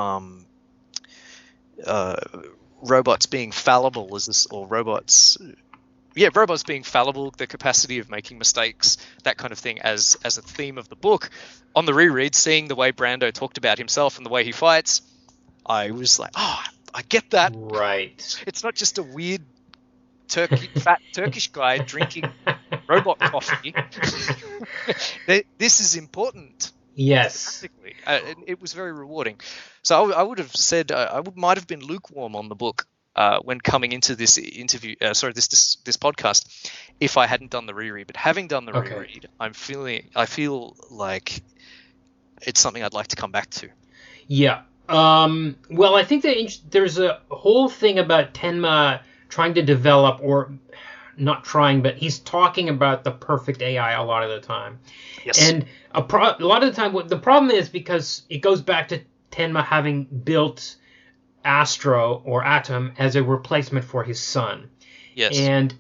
robots being fallible robots being fallible, the capacity of making mistakes, that kind of thing as a theme of the book. On the reread, seeing the way Brando talked about himself and the way he fights, I was like, I get that. Right. It's not just a weird fat Turkish guy drinking robot coffee. This is important. Yes. It was very rewarding. So I would have said I might have been lukewarm on the book when coming into this interview, this podcast, if I hadn't done the reread. But having done the reread, I feel like it's something I'd like to come back to. Yeah. Well, I think that there's a whole thing about Tenma trying to develop, or not trying, but he's talking about the perfect AI a lot of the time. Yes. And a lot of the time, the problem is because it goes back to Tenma having built Astro or Atom as a replacement for his son. Yes. And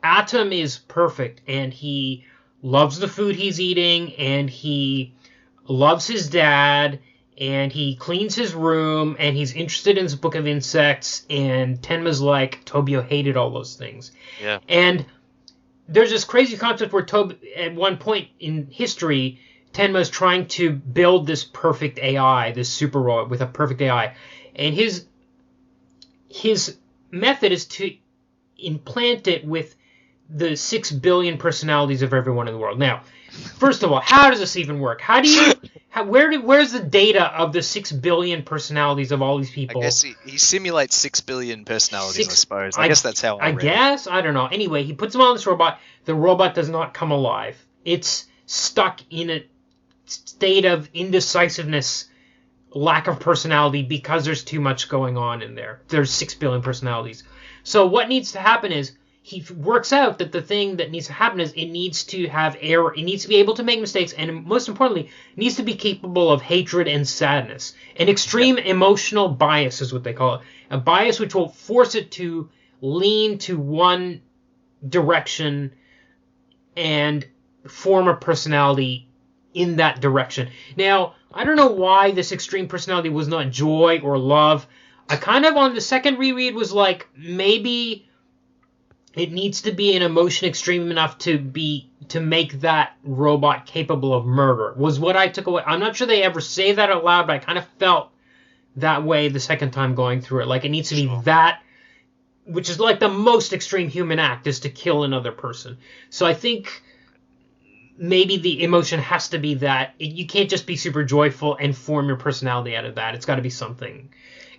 Atom is perfect, and he loves the food he's eating, and he loves his dad, and he cleans his room, and he's interested in his book of insects, and Tenma's like, Tobio hated all those things. Yeah. And there's this crazy concept where at one point in history, Tenma's trying to build this perfect AI, this super robot with a perfect AI. And his method is to implant it with the 6 billion personalities of everyone in the world. Now, first of all, how does this even work? Where's the data of the 6 billion personalities of all these people? I guess he simulates 6 billion personalities, I suppose. I guess that's how I read guess. I don't know. Anyway, he puts them on this robot. The robot does not come alive. It's stuck in a state of indecisiveness, lack of personality, because there's too much going on in there. There's 6 billion personalities. So what needs to happen is he works out that the thing that needs to happen is it needs to have error. It needs to be able to make mistakes, and most importantly, it needs to be capable of hatred and sadness. An extreme emotional bias is what they call it. A bias which will force it to lean to one direction and form a personality in that direction. Now, I don't know why this extreme personality was not joy or love. I kind of, on the second reread, was like, maybe it needs to be an emotion extreme enough to make that robot capable of murder, was what I took away. I'm not sure they ever say that out loud, but I kind of felt that way the second time going through it. Like, it needs to be that, which is like the most extreme human act, is to kill another person. So I think maybe the emotion has to be that. You can't just be super joyful and form your personality out of that. It's got to be something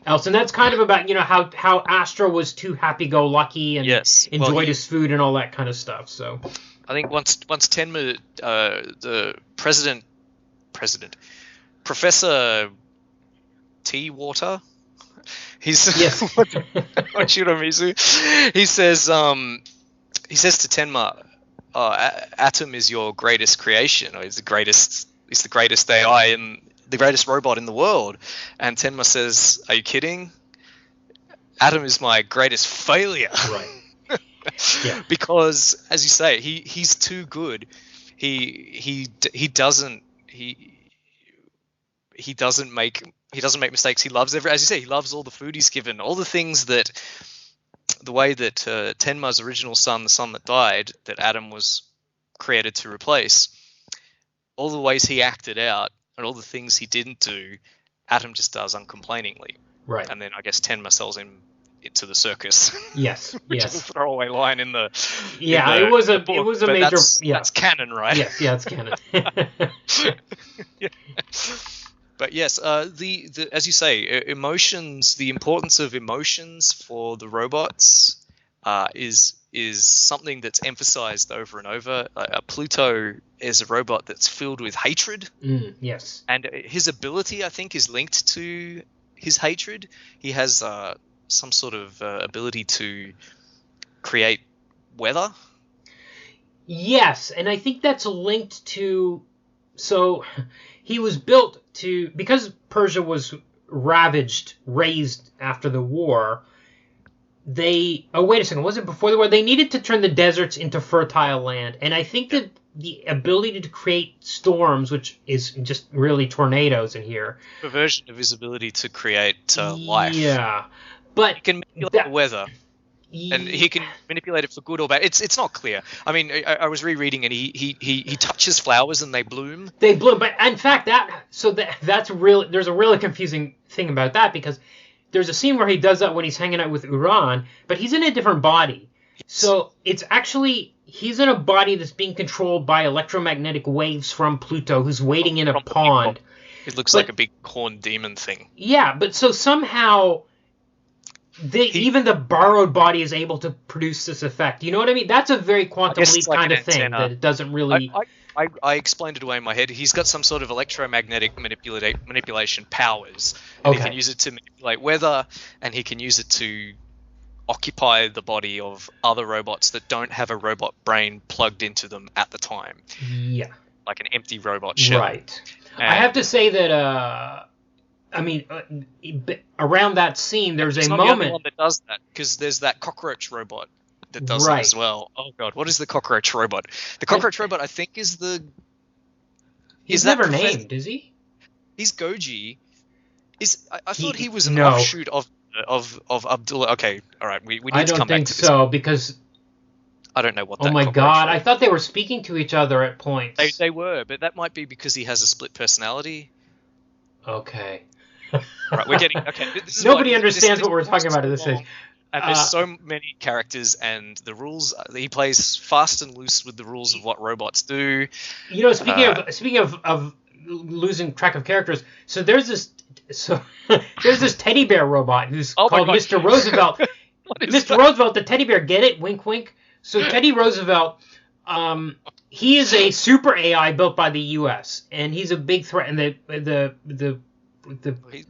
else. And that's kind of about, how Astro was too happy-go-lucky and enjoyed his food and all that kind of stuff. So I think once Tenma, the president, Professor Tea Water, he's Shiramizu, he says to Tenma, Atom is your greatest creation, or he's the greatest AI and the greatest robot in the world. And Tenma says, are you kidding? Atom is my greatest failure. Right. Yeah. Because, as you say, he's too good. He doesn't make mistakes. He loves as you say, he loves all the food he's given, all the things that, the way that Tenma's original son, the son that died, that Atom was created to replace, all the ways he acted out and all the things he didn't do, Atom just does uncomplainingly. Right. And then I guess Tenma sells him into the circus. Yes. Which is a throwaway line in the it was a major. That's canon, right? Yes, it's canon. Yeah. But yes, the as you say, emotions. The importance of emotions for the robots is something that's emphasized over and over. Pluto is a robot that's filled with hatred. Yes. And his ability, I think, is linked to his hatred. He has some sort of ability to create weather. Yes, and I think that's linked to... So, he was built to... Because Persia was razed after the war... Oh, wait a second. Was it before the war? They needed to turn the deserts into fertile land. And I think that the ability to create storms, which is just really tornadoes in here. A version of his ability to create life. Yeah. But he can manipulate the weather. And he can manipulate it for good or bad. It's not clear. I mean, I was rereading, and he touches flowers and they bloom. They bloom. But in fact, that's really... There's a really confusing thing about that, because... There's a scene where he does that when he's hanging out with Uran, but he's in a different body. So it's actually, he's in a body that's being controlled by electromagnetic waves from Pluto, who's waiting in a pond. It looks like a big horned demon thing. Yeah, but so somehow even the borrowed body is able to produce this effect. You know what I mean? That's a very quantum leap kind of thing that it doesn't really... I explained it away in my head. He's got some sort of electromagnetic manipulation powers. And he can use it to manipulate weather, and he can use it to occupy the body of other robots that don't have a robot brain plugged into them at the time. Yeah. Like an empty robot shell. Right. And I have to say that, around that scene, there's a moment... It's not the only one that does that, because there's that cockroach robot that does it as well. Oh god, what is the cockroach robot? The cockroach robot, I think, is the... He's never named, is he? He's Goji. I thought he was an offshoot of Abdullah. Okay, all right, we need to come back to this. I don't think so, because... I don't know what that... Oh my god, I thought they were speaking to each other at points. They were, but that might be because he has a split personality. Okay. Right, we're getting... Okay, nobody understands what we're talking about at this stage. And there's so many characters, and the rules. He plays fast and loose with the rules of what robots do. You know, speaking of losing track of characters, so there's this teddy bear robot who's called Mr. Roosevelt. Mr. Roosevelt, the teddy bear. Get it? Wink, wink. So Teddy Roosevelt, he is a super AI built by the U.S. and he's a big threat. And the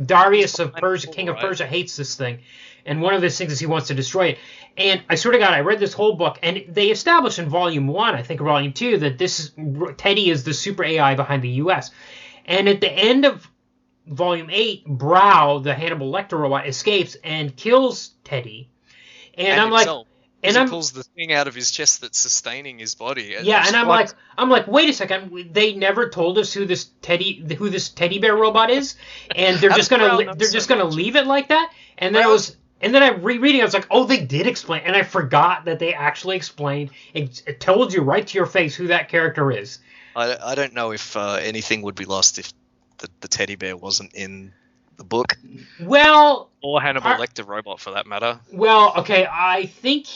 Darius of Persia, King of Persia, hates this thing. And one of his things is he wants to destroy it. And I swear to God, I read this whole book, and they established in Volume 1, I think Volume 2, that Teddy is the super AI behind the U.S. And at the end of Volume 8, Brow, the Hannibal Lecter robot, escapes and kills Teddy. And I'm like, And he pulls the thing out of his chest that's sustaining his body. And I'm like, wait a second, they never told us who this teddy bear robot is, and they're just gonna leave it like that. And then I'm rereading, I was like, oh, they did explain, and I forgot that they actually explained. It told you right to your face who that character is. I don't know if anything would be lost if the teddy bear wasn't in the book. Well, or Hannibal Lecter robot for that matter. Well, okay, I think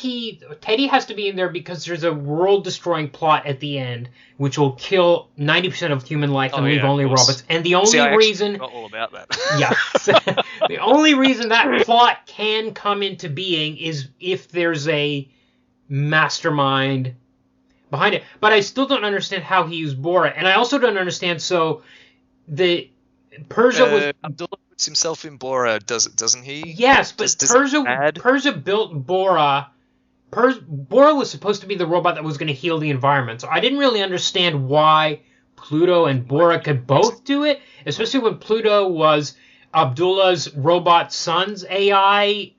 Teddy has to be in there because there's a world-destroying plot at the end, which will kill 90% of human life and leave only robots. And the only reason, forgot all about that. The only reason that plot can come into being is if there's a mastermind behind it. But I still don't understand how he used Bora, and I also don't understand. So the Persia was. Abdullah puts himself in Bora, doesn't he? Yes, but Persia built Bora. Bora was supposed to be the robot that was going to heal the environment. So I didn't really understand why Pluto and Bora could both do it, especially when Pluto was Abdullah's robot son's AI.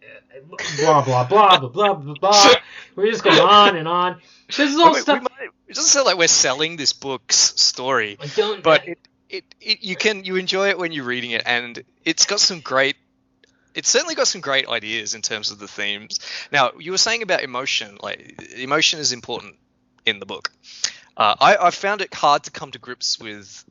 Blah blah blah blah blah blah blah. We're just going on and on. This is all stuff. It doesn't sound like we're selling this book's story, you enjoy it when you're reading it, and it's certainly got some great ideas in terms of the themes. Now, you were saying about emotion, like emotion is important in the book. I found it hard to come to grips with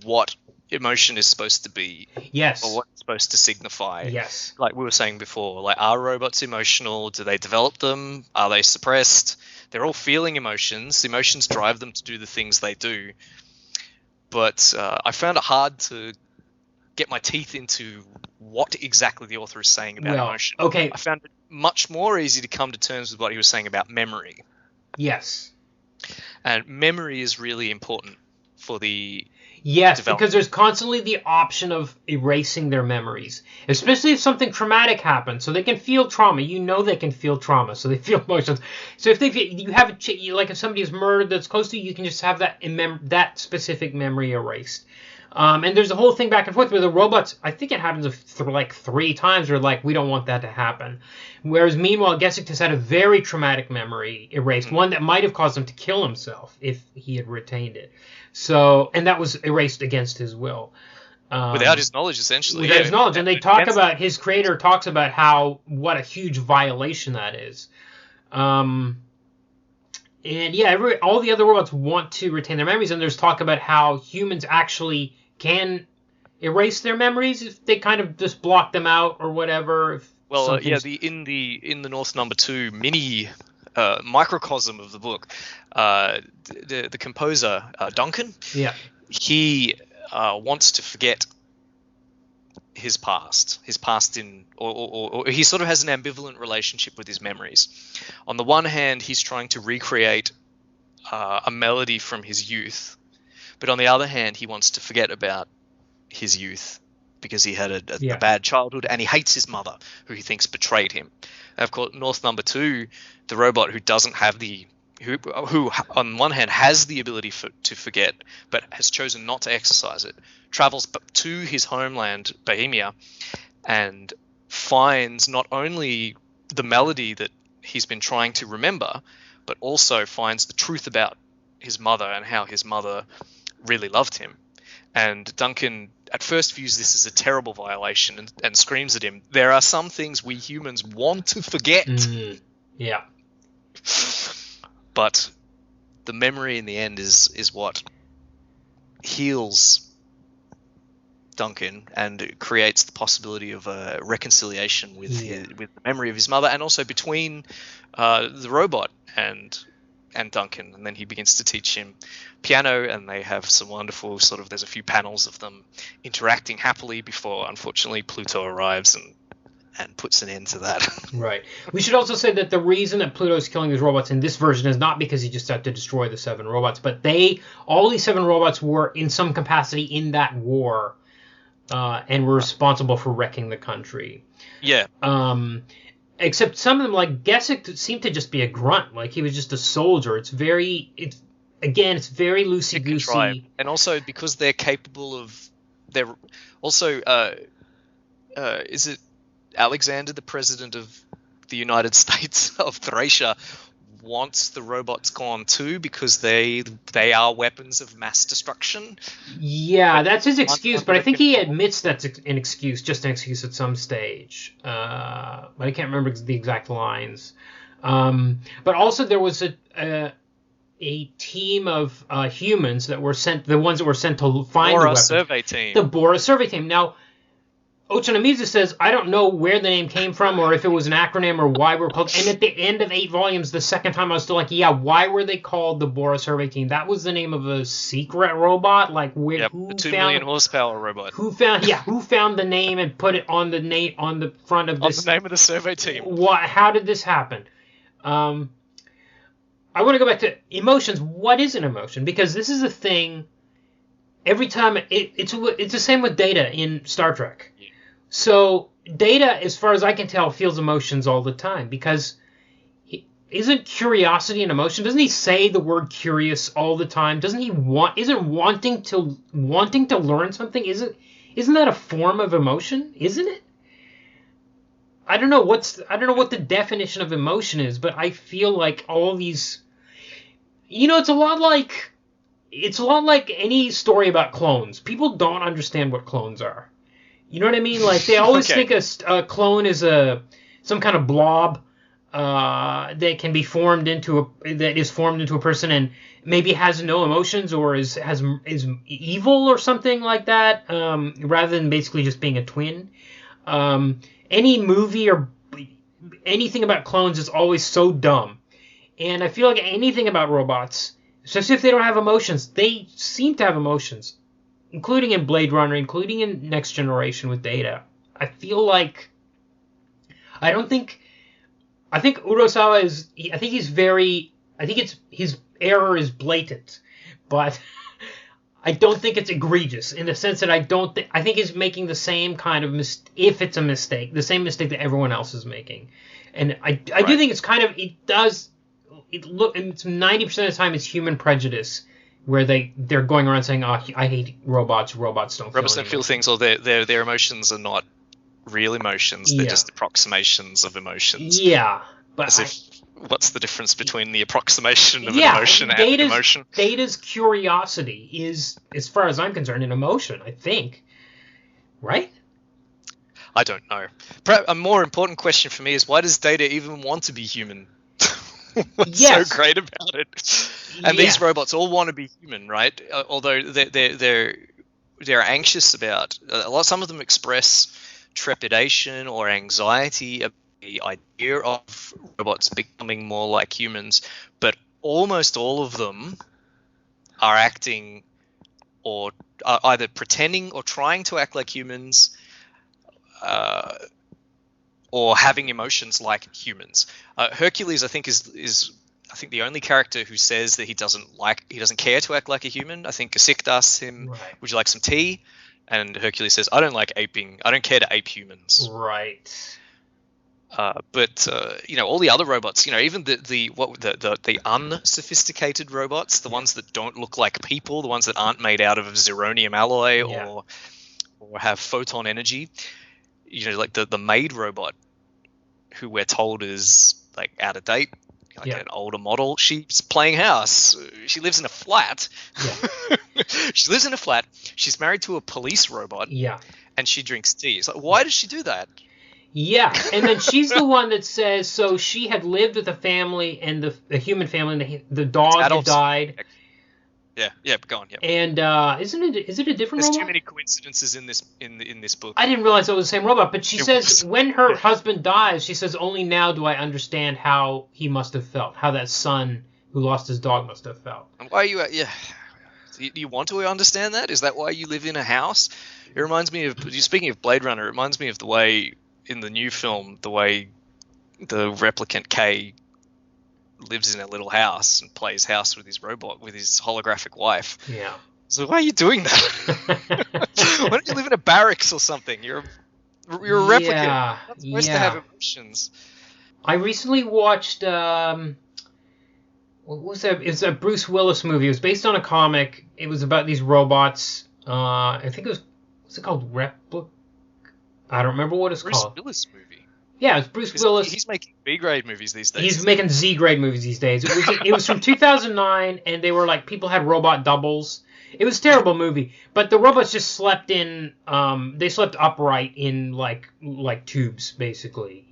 what emotion is supposed to be. Yes. Or what it's supposed to signify. Yes. Like we were saying before, like, are robots emotional? Do they develop them? Are they suppressed? They're all feeling emotions. Emotions drive them to do the things they do. But I found it hard to get my teeth into what exactly the author is saying about emotion. Okay. I found it much more easy to come to terms with what he was saying about memory. Yes. And memory is really important for the because there's constantly the option of erasing their memories, especially if something traumatic happens. So they can feel trauma. They can feel trauma, so they feel emotions. So if if somebody is murdered that's close to you, you can just have that specific memory erased. And there's a whole thing back and forth where the robots, I think it happens like 3 times, where like, we don't want that to happen. Whereas meanwhile, Gesictus had a very traumatic memory erased, one that might have caused him to kill himself if he had retained it. So, and that was erased against his will. Without his knowledge, essentially. Without his knowledge. And they talk about, his creator talks about what a huge violation that is. And yeah, all the other robots want to retain their memories, and there's talk about how humans actually can erase their memories if they kind of just block them out or whatever. In the North Number 2 mini microcosm of the book, the composer Duncan, he wants to forget his past or he sort of has an ambivalent relationship with his memories. On the one hand, he's trying to recreate a melody from his youth, but on the other hand, he wants to forget about his youth because he had a bad childhood, and he hates his mother, who he thinks betrayed him. And of course, North Number 2, the robot who doesn't have who on one hand has the ability to forget, but has chosen not to exercise it, travels to his homeland, Bohemia, and finds not only the melody that he's been trying to remember, but also finds the truth about his mother and how his mother really loved him. And Duncan at first views this as a terrible violation and screams at him, there are some things we humans want to forget. Yeah. But the memory in the end is what heals Duncan and creates the possibility of a reconciliation with the memory of his mother, and also between the robot and Duncan. And then he begins to teach him piano, and they have some wonderful there's a few panels of them interacting happily before, unfortunately, Pluto arrives and puts an end to that. Right. We should also say that the reason that Pluto is killing his robots in this version is not because he just had to destroy the 7 robots, but all these 7 robots were in some capacity in that war, and were responsible for wrecking the country. Yeah. Except some of them, like Gesick, seemed to just be a grunt, like he was just a soldier. It's very loosey-goosey. And also because they're capable of... They're also... is it Alexander, the president of the United States of Thracia wants the robots gone too because they are weapons of mass destruction. Yeah, that's his excuse, but I think he admits that's an excuse, just an excuse at some stage. But I can't remember the exact lines. But also there was a team of humans that were sent, the ones that were sent to find the weapons. Survey team. The Bora survey team. Now, Ochanomizu says, I don't know where the name came from or if it was an acronym or why we're called. And at the end of 8 volumes, the second time I was still like, yeah, why were they called the Bora survey team? That was the name of a secret robot? Like, who the 2 million horsepower robot. Who found the name and put it on the front of this? On the name of the survey team. How did this happen? I want to go back to emotions. What is an emotion? Because this is a thing. Every time it's the same with Data in Star Trek. Yeah. So Data, as far as I can tell, feels emotions all the time because isn't curiosity an emotion? Doesn't he say the word curious all the time? Doesn't he wanting to learn something? Isn't that a form of emotion? Isn't it? I don't know what the definition of emotion is, but I feel like all these, it's a lot like any story about clones. People don't understand what clones are. You know what I mean? Like they always think a clone is some kind of blob that can be formed into a person and maybe has no emotions or is evil or something like that, rather than basically just being a twin. Any movie or anything about clones is always so dumb. And I feel like anything about robots, especially if they don't have emotions, they seem to have emotions, including in Blade Runner, including in Next Generation with Data. I think Urasawa his error is blatant, but I don't think it's egregious in the sense that I think he's making the same kind of if it's a mistake, the same mistake that everyone else is making. And I do think it's kind of, it's 90% of the time it's human prejudice where they're going around saying, oh, I hate robots don't feel things, or their emotions are not real emotions, they're just approximations of emotions. Yeah. But what's the difference between the approximation of an emotion and an emotion? Data's curiosity is, as far as I'm concerned, an emotion, I think. Right? I don't know. Perhaps a more important question for me is, why does Data even want to be human? What's so great about it? And these robots all want to be human, right? Although they're anxious about some of them express trepidation or anxiety about the idea of robots becoming more like humans, but almost all of them are acting or are either pretending or trying to act like humans, or having emotions like humans. Hercules, I think, is the only character who says that he doesn't care to act like a human. I think Kasik asks him, "Would you like some tea?" And Hercules says, "I don't care to ape humans." Right. But all the other robots, even the unsophisticated robots, the ones that don't look like people, the ones that aren't made out of zirconium alloy or have photon energy, like the maid robot, who we're told is like out of date, like an older model. She's playing house. She lives in a flat. Yeah. She lives in a flat. She's married to a police robot. Yeah. And she drinks tea. It's like, why does she do that? Yeah, and then she's the one that says, so she had lived with a family, and the human family, and the dog had died. Yeah, go on. Yeah. And is it a different robot? There's too many coincidences in this book. I didn't realize it was the same robot, but she says when her husband dies, she says, only now do I understand how he must have felt, how that son who lost his dog must have felt. And why are you? Do you want to understand that? Is that why you live in a house? It reminds me of, speaking of Blade Runner, it reminds me of the way in the new film, the way the replicant K lives in a little house and plays house with his holographic wife. Yeah. So why are you doing that? Why don't you live in a barracks or something? You're a replicant. Yeah. You're not supposed to have emotions. I recently watched what was that? It's a Bruce Willis movie. It was based on a comic. It was about these robots. I think it was. What's it called? I don't remember what it's called. Bruce Willis movie. Yeah, it's Bruce Willis. He's making B-grade movies these days. He's making Z-grade movies these days. It was from 2009, and they were like, people had robot doubles. It was a terrible movie, but the robots just slept in. They slept upright in like tubes, basically.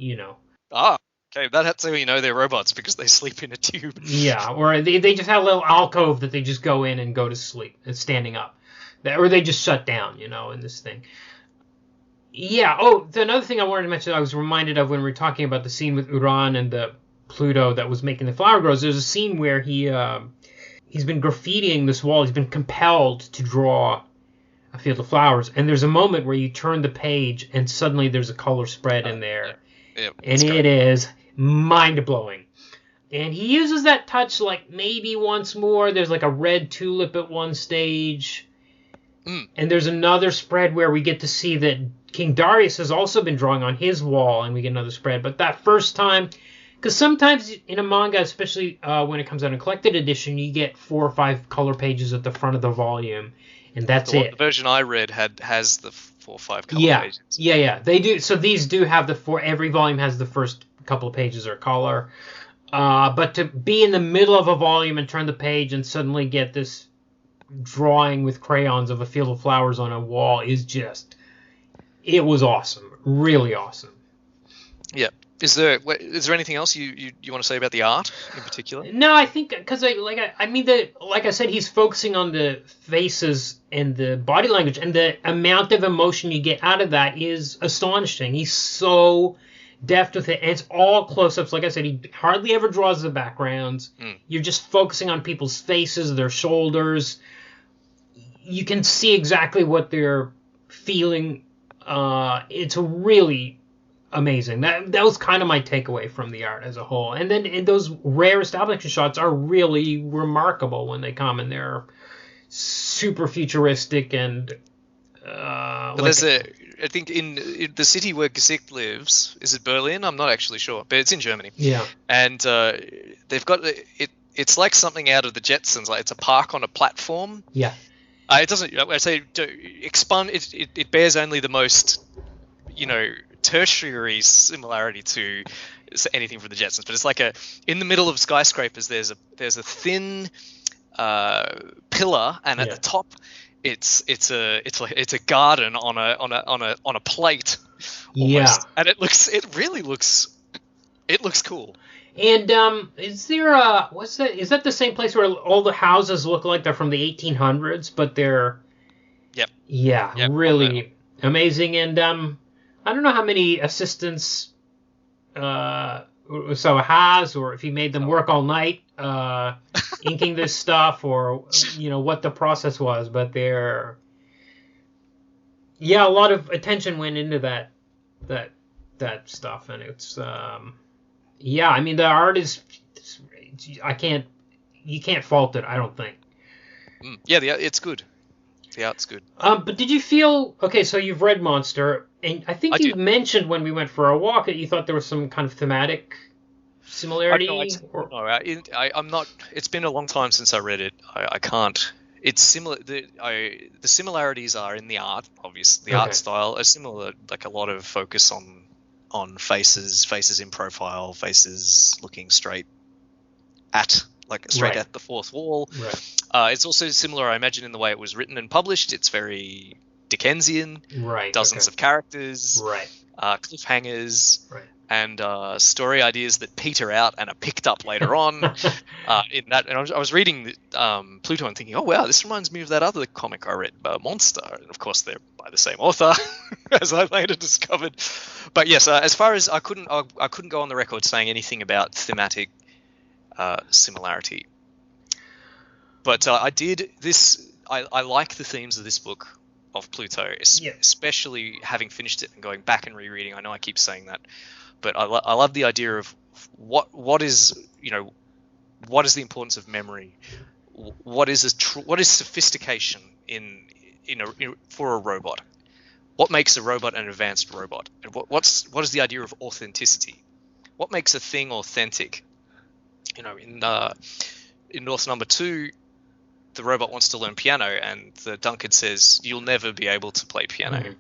Ah, okay, that's how you know they're robots, because they sleep in a tube. Yeah, or they just had a little alcove that they just go in and go to sleep, standing up, or they just shut down, in this thing. Yeah. Oh, another thing I wanted to mention, I was reminded of when we were talking about the scene with Uran and the Pluto that was making the flower grows. There's a scene where he's been graffitiing this wall. He's been compelled to draw a field of flowers, and there's a moment where you turn the page and suddenly there's a color spread in there, and it is mind-blowing. And he uses that touch like maybe once more. There's like a red tulip at one stage, and there's another spread where we get to see that King Darius has also been drawing on his wall, and we get another spread. But that first time, because sometimes in a manga, especially when it comes out in collected edition, you get 4 or 5 color pages at the front of the volume, and that's it. The version I read has the 4 or 5 color pages. Yeah, they do. So these do have the 4. Every volume has the first couple of pages are color. But to be in the middle of a volume and turn the page and suddenly get this drawing with crayons of a field of flowers on a wall is just... It was awesome. Really awesome. Yeah. Is there anything else you want to say about the art in particular? No, I think because like I said, he's focusing on the faces and the body language, and the amount of emotion you get out of that is astonishing. He's so deft with it, and it's all close-ups. Like I said, he hardly ever draws the backgrounds. You're just focusing on people's faces, their shoulders. You can see exactly what they're feeling. It's really amazing. That was kind of my takeaway from the art as a whole. And then those rare establishing shots are really remarkable when they come, and they're super futuristic and. I think in the city where Gesicht lives, is it Berlin? I'm not actually sure, but it's in Germany. Yeah. And they've got it. It's like something out of the Jetsons. Like it's a park on a platform. Yeah. It doesn't. I say expand. It bears only the most, tertiary similarity to anything from the Jetsons. But it's like in the middle of skyscrapers. There's a thin pillar, and at the top, it's a garden on a plate. Almost. Yeah. And it really looks cool. And is that the same place where all the houses look like they're from the 1800s, but they're really amazing. And I don't know how many assistants Urasawa has, or if he made them work all night inking this stuff, or what the process was, but a lot of attention went into that stuff, and it's the art is, you can't fault it, I don't think. It's good. The art's good. But did you feel, okay, so you've read Monster, and I think you mentioned when we went for a walk that you thought there was some kind of thematic similarity? I'm not, it's been a long time since I read it. I can't. It's similar. The similarities are in the art, obviously. The art style is similar, like a lot of focus on faces in profile, faces looking straight at the fourth wall. Right. It's also similar, I imagine, in the way it was written and published. It's very Dickensian. Right. Dozens of characters. Right. Cliffhangers. Right. And story ideas that peter out and are picked up later on. In that, and I was reading Pluto and thinking, oh wow, this reminds me of that other comic I read, Monster. And of course, they're by the same author, as I later discovered. But yes, as far as I couldn't go on the record saying anything about thematic similarity. But I did this. I like the themes of this book of Pluto, especially having finished it and going back and rereading. I know I keep saying that. But I love the idea of what is the importance of memory, what is sophistication for a robot, what makes a robot an advanced robot, and what is the idea of authenticity, what makes a thing authentic. In North Number 2, the robot wants to learn piano, and the Dunkard says, "You'll never be able to play piano."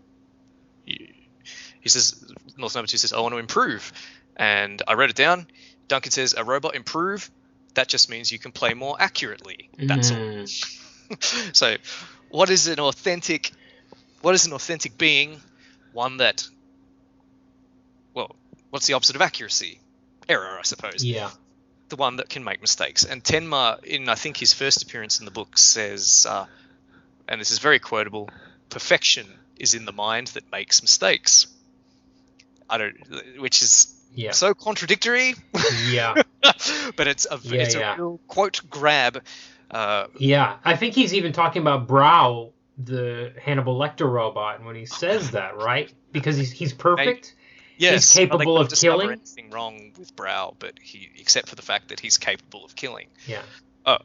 Mm-hmm. He says, North number 2 says, I want to improve. And I wrote it down. Duncan says, a robot improve, that just means you can play more accurately. That's all. So, what is an authentic being? One that, well, what's the opposite of accuracy? Error, I suppose. Yeah. The one that can make mistakes. And Tenma, in I think his first appearance in the book, says, and this is very quotable, perfection is in the mind that makes mistakes. Which is so contradictory. Yeah. But it's a real quote grab. I think he's even talking about Brow, the Hannibal Lecter robot, when he says that, right? Because he's perfect. Yes, he's capable of killing. Anything wrong with Brow, but except for the fact that he's capable of killing. Yeah.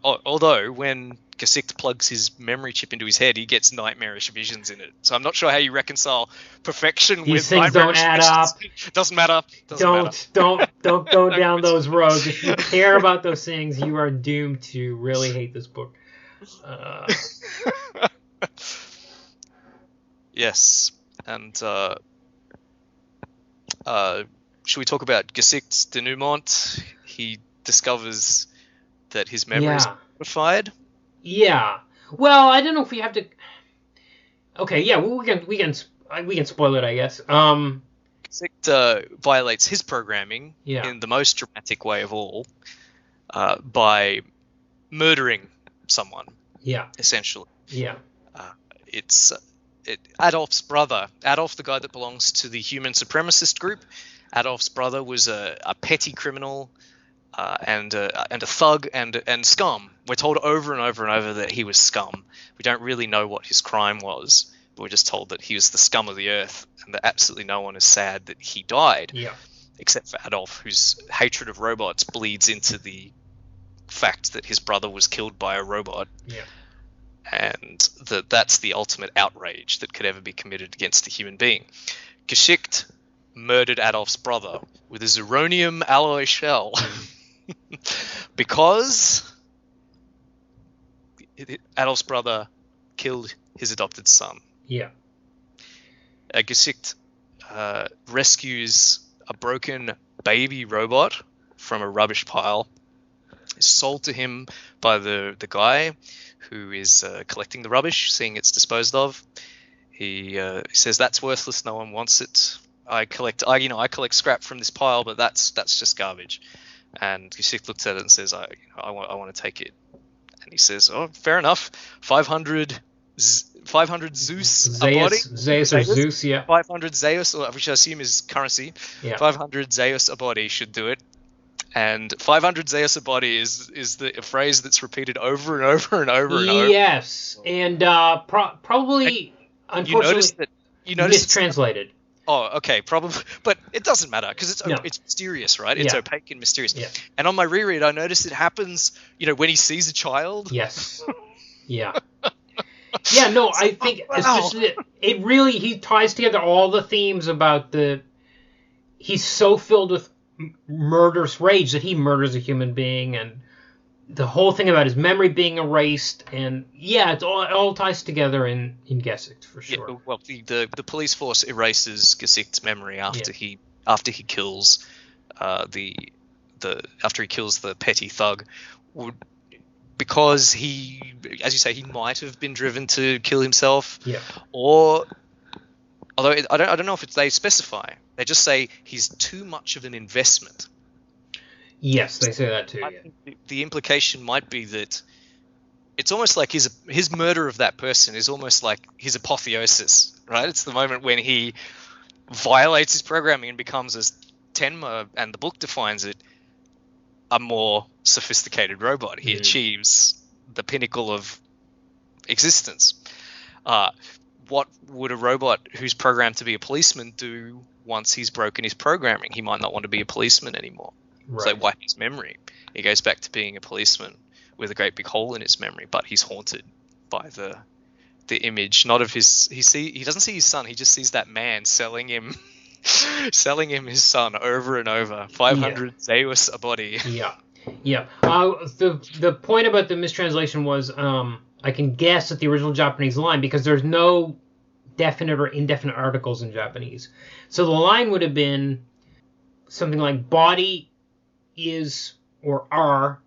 Although when Gesicht plugs his memory chip into his head, he gets nightmarish visions in it. So I'm not sure how you reconcile perfection These with things nightmarish don't add visions. up. Doesn't matter. Don't go down those roads. If you care about those things, you are doomed to really hate this book. Yes, and should we talk about Gesicht's denouement? He discovers that his memory is modified. Yeah. Well, I don't know if we have to. Okay. Yeah. Well, we can spoil it, I guess. Gesicht violates his programming in the most dramatic way of all by murdering someone. Yeah. Essentially. Yeah. It's Adolf's brother. Adolf, the guy that belongs to the human supremacist group. Adolf's brother was a petty criminal. And a thug and scum. We're told over and over and over that he was scum. We don't really know what his crime was, but we're just told that he was the scum of the earth, and that absolutely no one is sad that he died. Yeah. Except for Adolf, whose hatred of robots bleeds into the fact that his brother was killed by a robot. Yeah. And that's the ultimate outrage that could ever be committed against a human being. Gesicht murdered Adolf's brother with a zirconium alloy shell. Because Adolf's brother killed his adopted son. Yeah. Gesicht rescues a broken baby robot from a rubbish pile. It's sold to him by the guy who is collecting the rubbish, seeing it's disposed of. He says, that's worthless, no one wants it. I collect scrap from this pile, but that's just garbage. And Gesicht looks at it and says, I want to take it. And he says, oh, fair enough. 500 Zeus a body. Zeus or Zeus, yeah. 500 Zeus, which I assume is currency. Yeah. 500 Zeus a body should do it. And 500 Zeus a body is a phrase that's repeated over and over and over and over. Yes, and probably, unfortunately, mistranslated. Oh, okay, probably, but it doesn't matter because it's mysterious, right? It's opaque and mysterious. Yeah. And on my reread, I noticed it happens, when he sees a child. Yes. Yeah. Yeah. No, I think it's just it really he ties together all the themes about he's so filled with murderous rage that he murders a human being, and the whole thing about his memory being erased, and it all ties together in Gesicht for sure. Yeah, well, the police force erases Gesicht's memory after he kills the petty thug, because he, as you say, he might have been driven to kill himself. Yeah. Or although I don't know if they specify, they just say he's too much of an investment. Yes, they say that too. I think the implication might be that it's almost like his murder of that person is almost like his apotheosis, right? It's the moment when he violates his programming and becomes, as Tenma and the book defines it, a more sophisticated robot. He achieves the pinnacle of existence. What would a robot who's programmed to be a policeman do once he's broken his programming? He might not want to be a policeman anymore. Right. So wipe his memory. He goes back to being a policeman with a great big hole in his memory, but he's haunted by the image, not of his. He doesn't see his son. He just sees that man selling him his son over and over. 500 Zeus a body. Yeah. The point about the mistranslation was I can guess at the original Japanese line because there's no definite or indefinite articles in Japanese. So the line would have been something like body is or are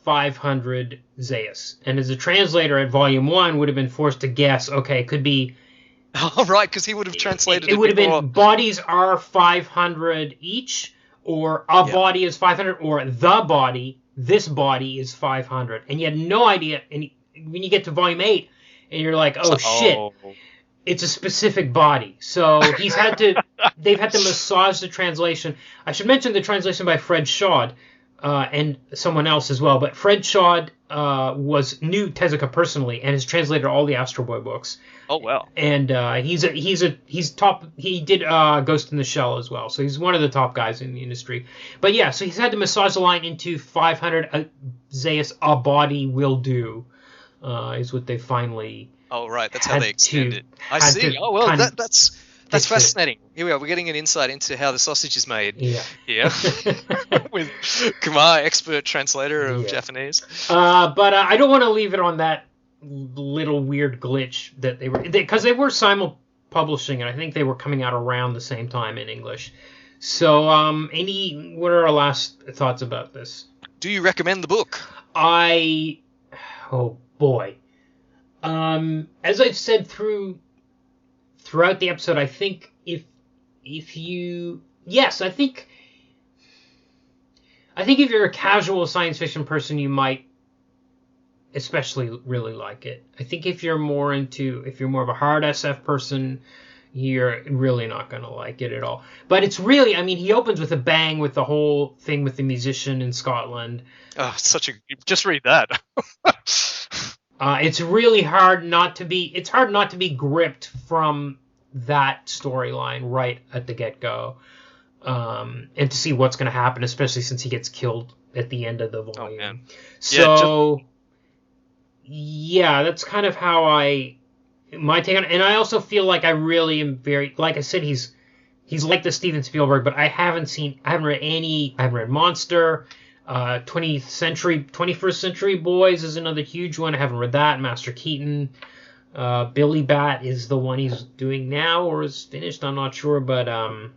500 Zeus. And as a translator at Volume 1 would have been forced to guess, okay, it could be... Oh, right, because he would have translated it. It would have been bodies are 500 each, or a body is 500, or this body is 500. And you had no idea. And when you get to Volume 8, and you're like, shit, it's a specific body. So they've had to massage the translation. I should mention the translation by Fred Schad, and someone else as well. But Fred Schad knew Tezuka personally and has translated all the Astro Boy books. Oh wow! And he's top. He did Ghost in the Shell as well, so he's one of the top guys in the industry. But yeah, so he's had to massage the line into 500 Zeus a body will do, is what they finally. Oh right, that's how they extended. I see. Oh well, that's fascinating. Here we are. We're getting an insight into how the sausage is made. Yeah. With Kumar, expert translator of Japanese. But I don't want to leave it on that little weird glitch that because they were simul-publishing, and I think they were coming out around the same time in English. So, what are our last thoughts about this? Do you recommend the book? Oh boy. As I've said throughout the episode, I think if you're a casual science fiction person, you might especially really like it. I think if you're more of a hard SF person, you're really not going to like it at all. But it's really, he opens with a bang with the whole thing with the musician in Scotland. Oh, just read that. It's really hard not to be gripped from that storyline right at the get-go. And to see what's going to happen, especially since he gets killed at the end of the volume. Oh, man. So, that's kind of how my take on it. And I also feel like I really am like I said, he's like the Steven Spielberg, but I haven't read Monster. 21st Century Boys is another huge one. I haven't read that. Master Keaton. Billy Bat is the one he's doing now or is finished. I'm not sure, but I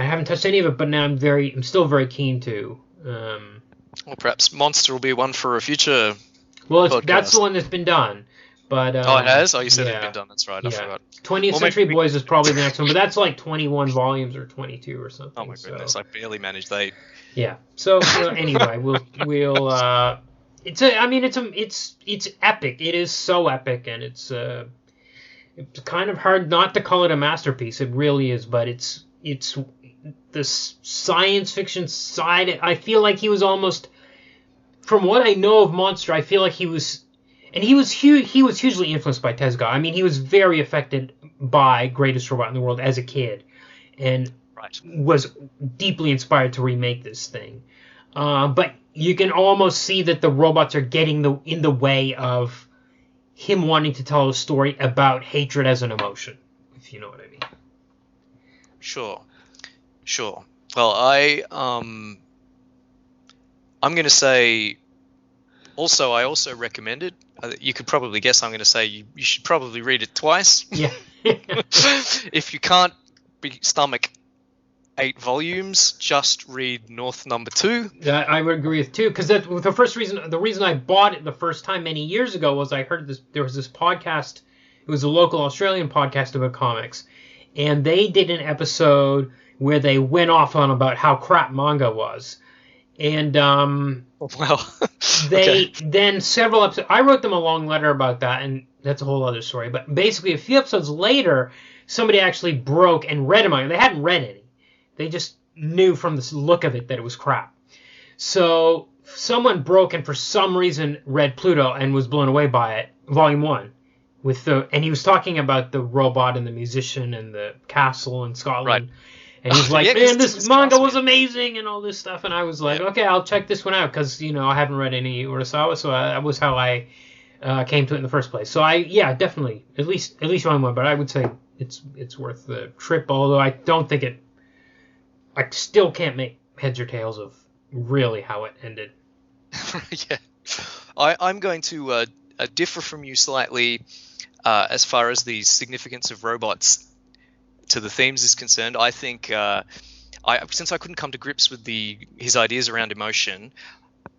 haven't touched any of it. But now I'm still very keen to. Well, perhaps Monster will be one for a future. Well, that's the one that's been done. But it has. Oh, you said it had been done. That's right. I forgot. 20th Century Boys is probably the next one, but that's like 21 volumes or 22 or something. Oh my goodness! I barely managed 8. Yeah. So anyway, we'll. It's epic. It is so epic, and it's kind of hard not to call it a masterpiece. It really is, but it's the science fiction side. I feel like he was almost, from what I know of Monster, I feel like he was hugely influenced by Tezuka. He was very affected by Greatest Robot in the World as a kid, and was deeply inspired to remake this thing. But you can almost see that the robots are getting in the way of him wanting to tell a story about hatred as an emotion, if you know what I mean. Sure. Well, I'm going to say. I also recommend it. You could probably guess I'm going to say you should probably read it twice. Yeah. If you can't stomach 8 volumes, just read North number 2. Yeah, I would agree with 2, because the reason I bought it the first time many years ago was I heard there was this podcast. It was a local Australian podcast about comics, and they did an episode where they went off on about how crap manga was. And then several episodes, I wrote them a long letter about that, and that's a whole other story. But basically, a few episodes later, somebody actually broke and read a manga. They hadn't read any; they just knew from the look of it that it was crap. So someone broke and for some reason read Pluto and was blown away by it, Volume 1, and he was talking about the robot and the musician and the castle in Scotland. Right. And he's like, man, this manga was amazing and all this stuff. And I was like, okay, I'll check this one out because, I haven't read any Urasawa. So that was how I came to it in the first place. So definitely, at least Volume 1. But I would say it's worth the trip. Although I don't think I still can't make heads or tails of really how it ended. Yeah. I'm going to differ from you slightly. as far as the significance of robots to the themes is concerned, I think since I couldn't come to grips with his ideas around emotion,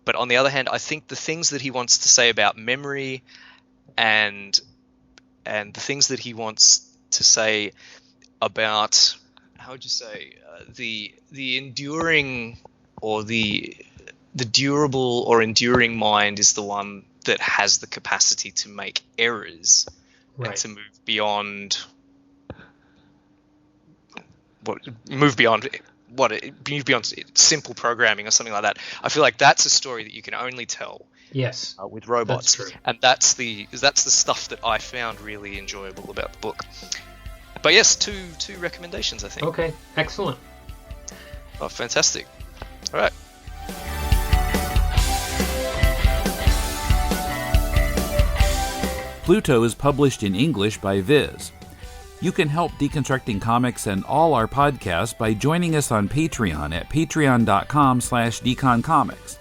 but on the other hand, I think the things that he wants to say about memory and the things that he wants to say about, how would you say, the enduring or the durable or enduring mind is the one that has the capacity to make errors and to move beyond simple programming or something like that. I feel like that's a story that you can only tell with robots, and that's the stuff that I found really enjoyable about the book. But yes, two recommendations, I think. Okay, excellent. Oh, fantastic. All right. Pluto is published in English by Viz. You can help Deconstructing Comics and all our podcasts by joining us on Patreon at patreon.com/deconcomics,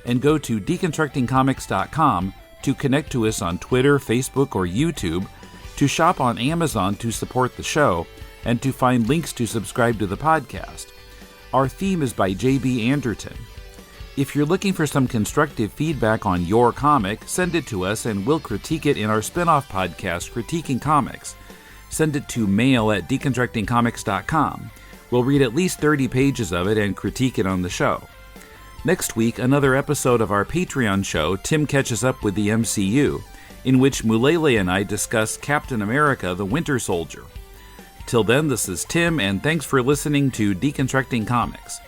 and go to deconstructingcomics.com to connect to us on Twitter, Facebook, or YouTube, to shop on Amazon to support the show, and to find links to subscribe to the podcast. Our theme is by J.B. Anderton. If you're looking for some constructive feedback on your comic, send it to us and we'll critique it in our spin-off podcast, Critiquing Comics. Send it to mail@deconstructingcomics.com. We'll read at least 30 pages of it and critique it on the show. Next week, another episode of our Patreon show, Tim Catches Up with the MCU, in which Mulele and I discuss Captain America, the Winter Soldier. Till then, this is Tim, and thanks for listening to Deconstructing Comics.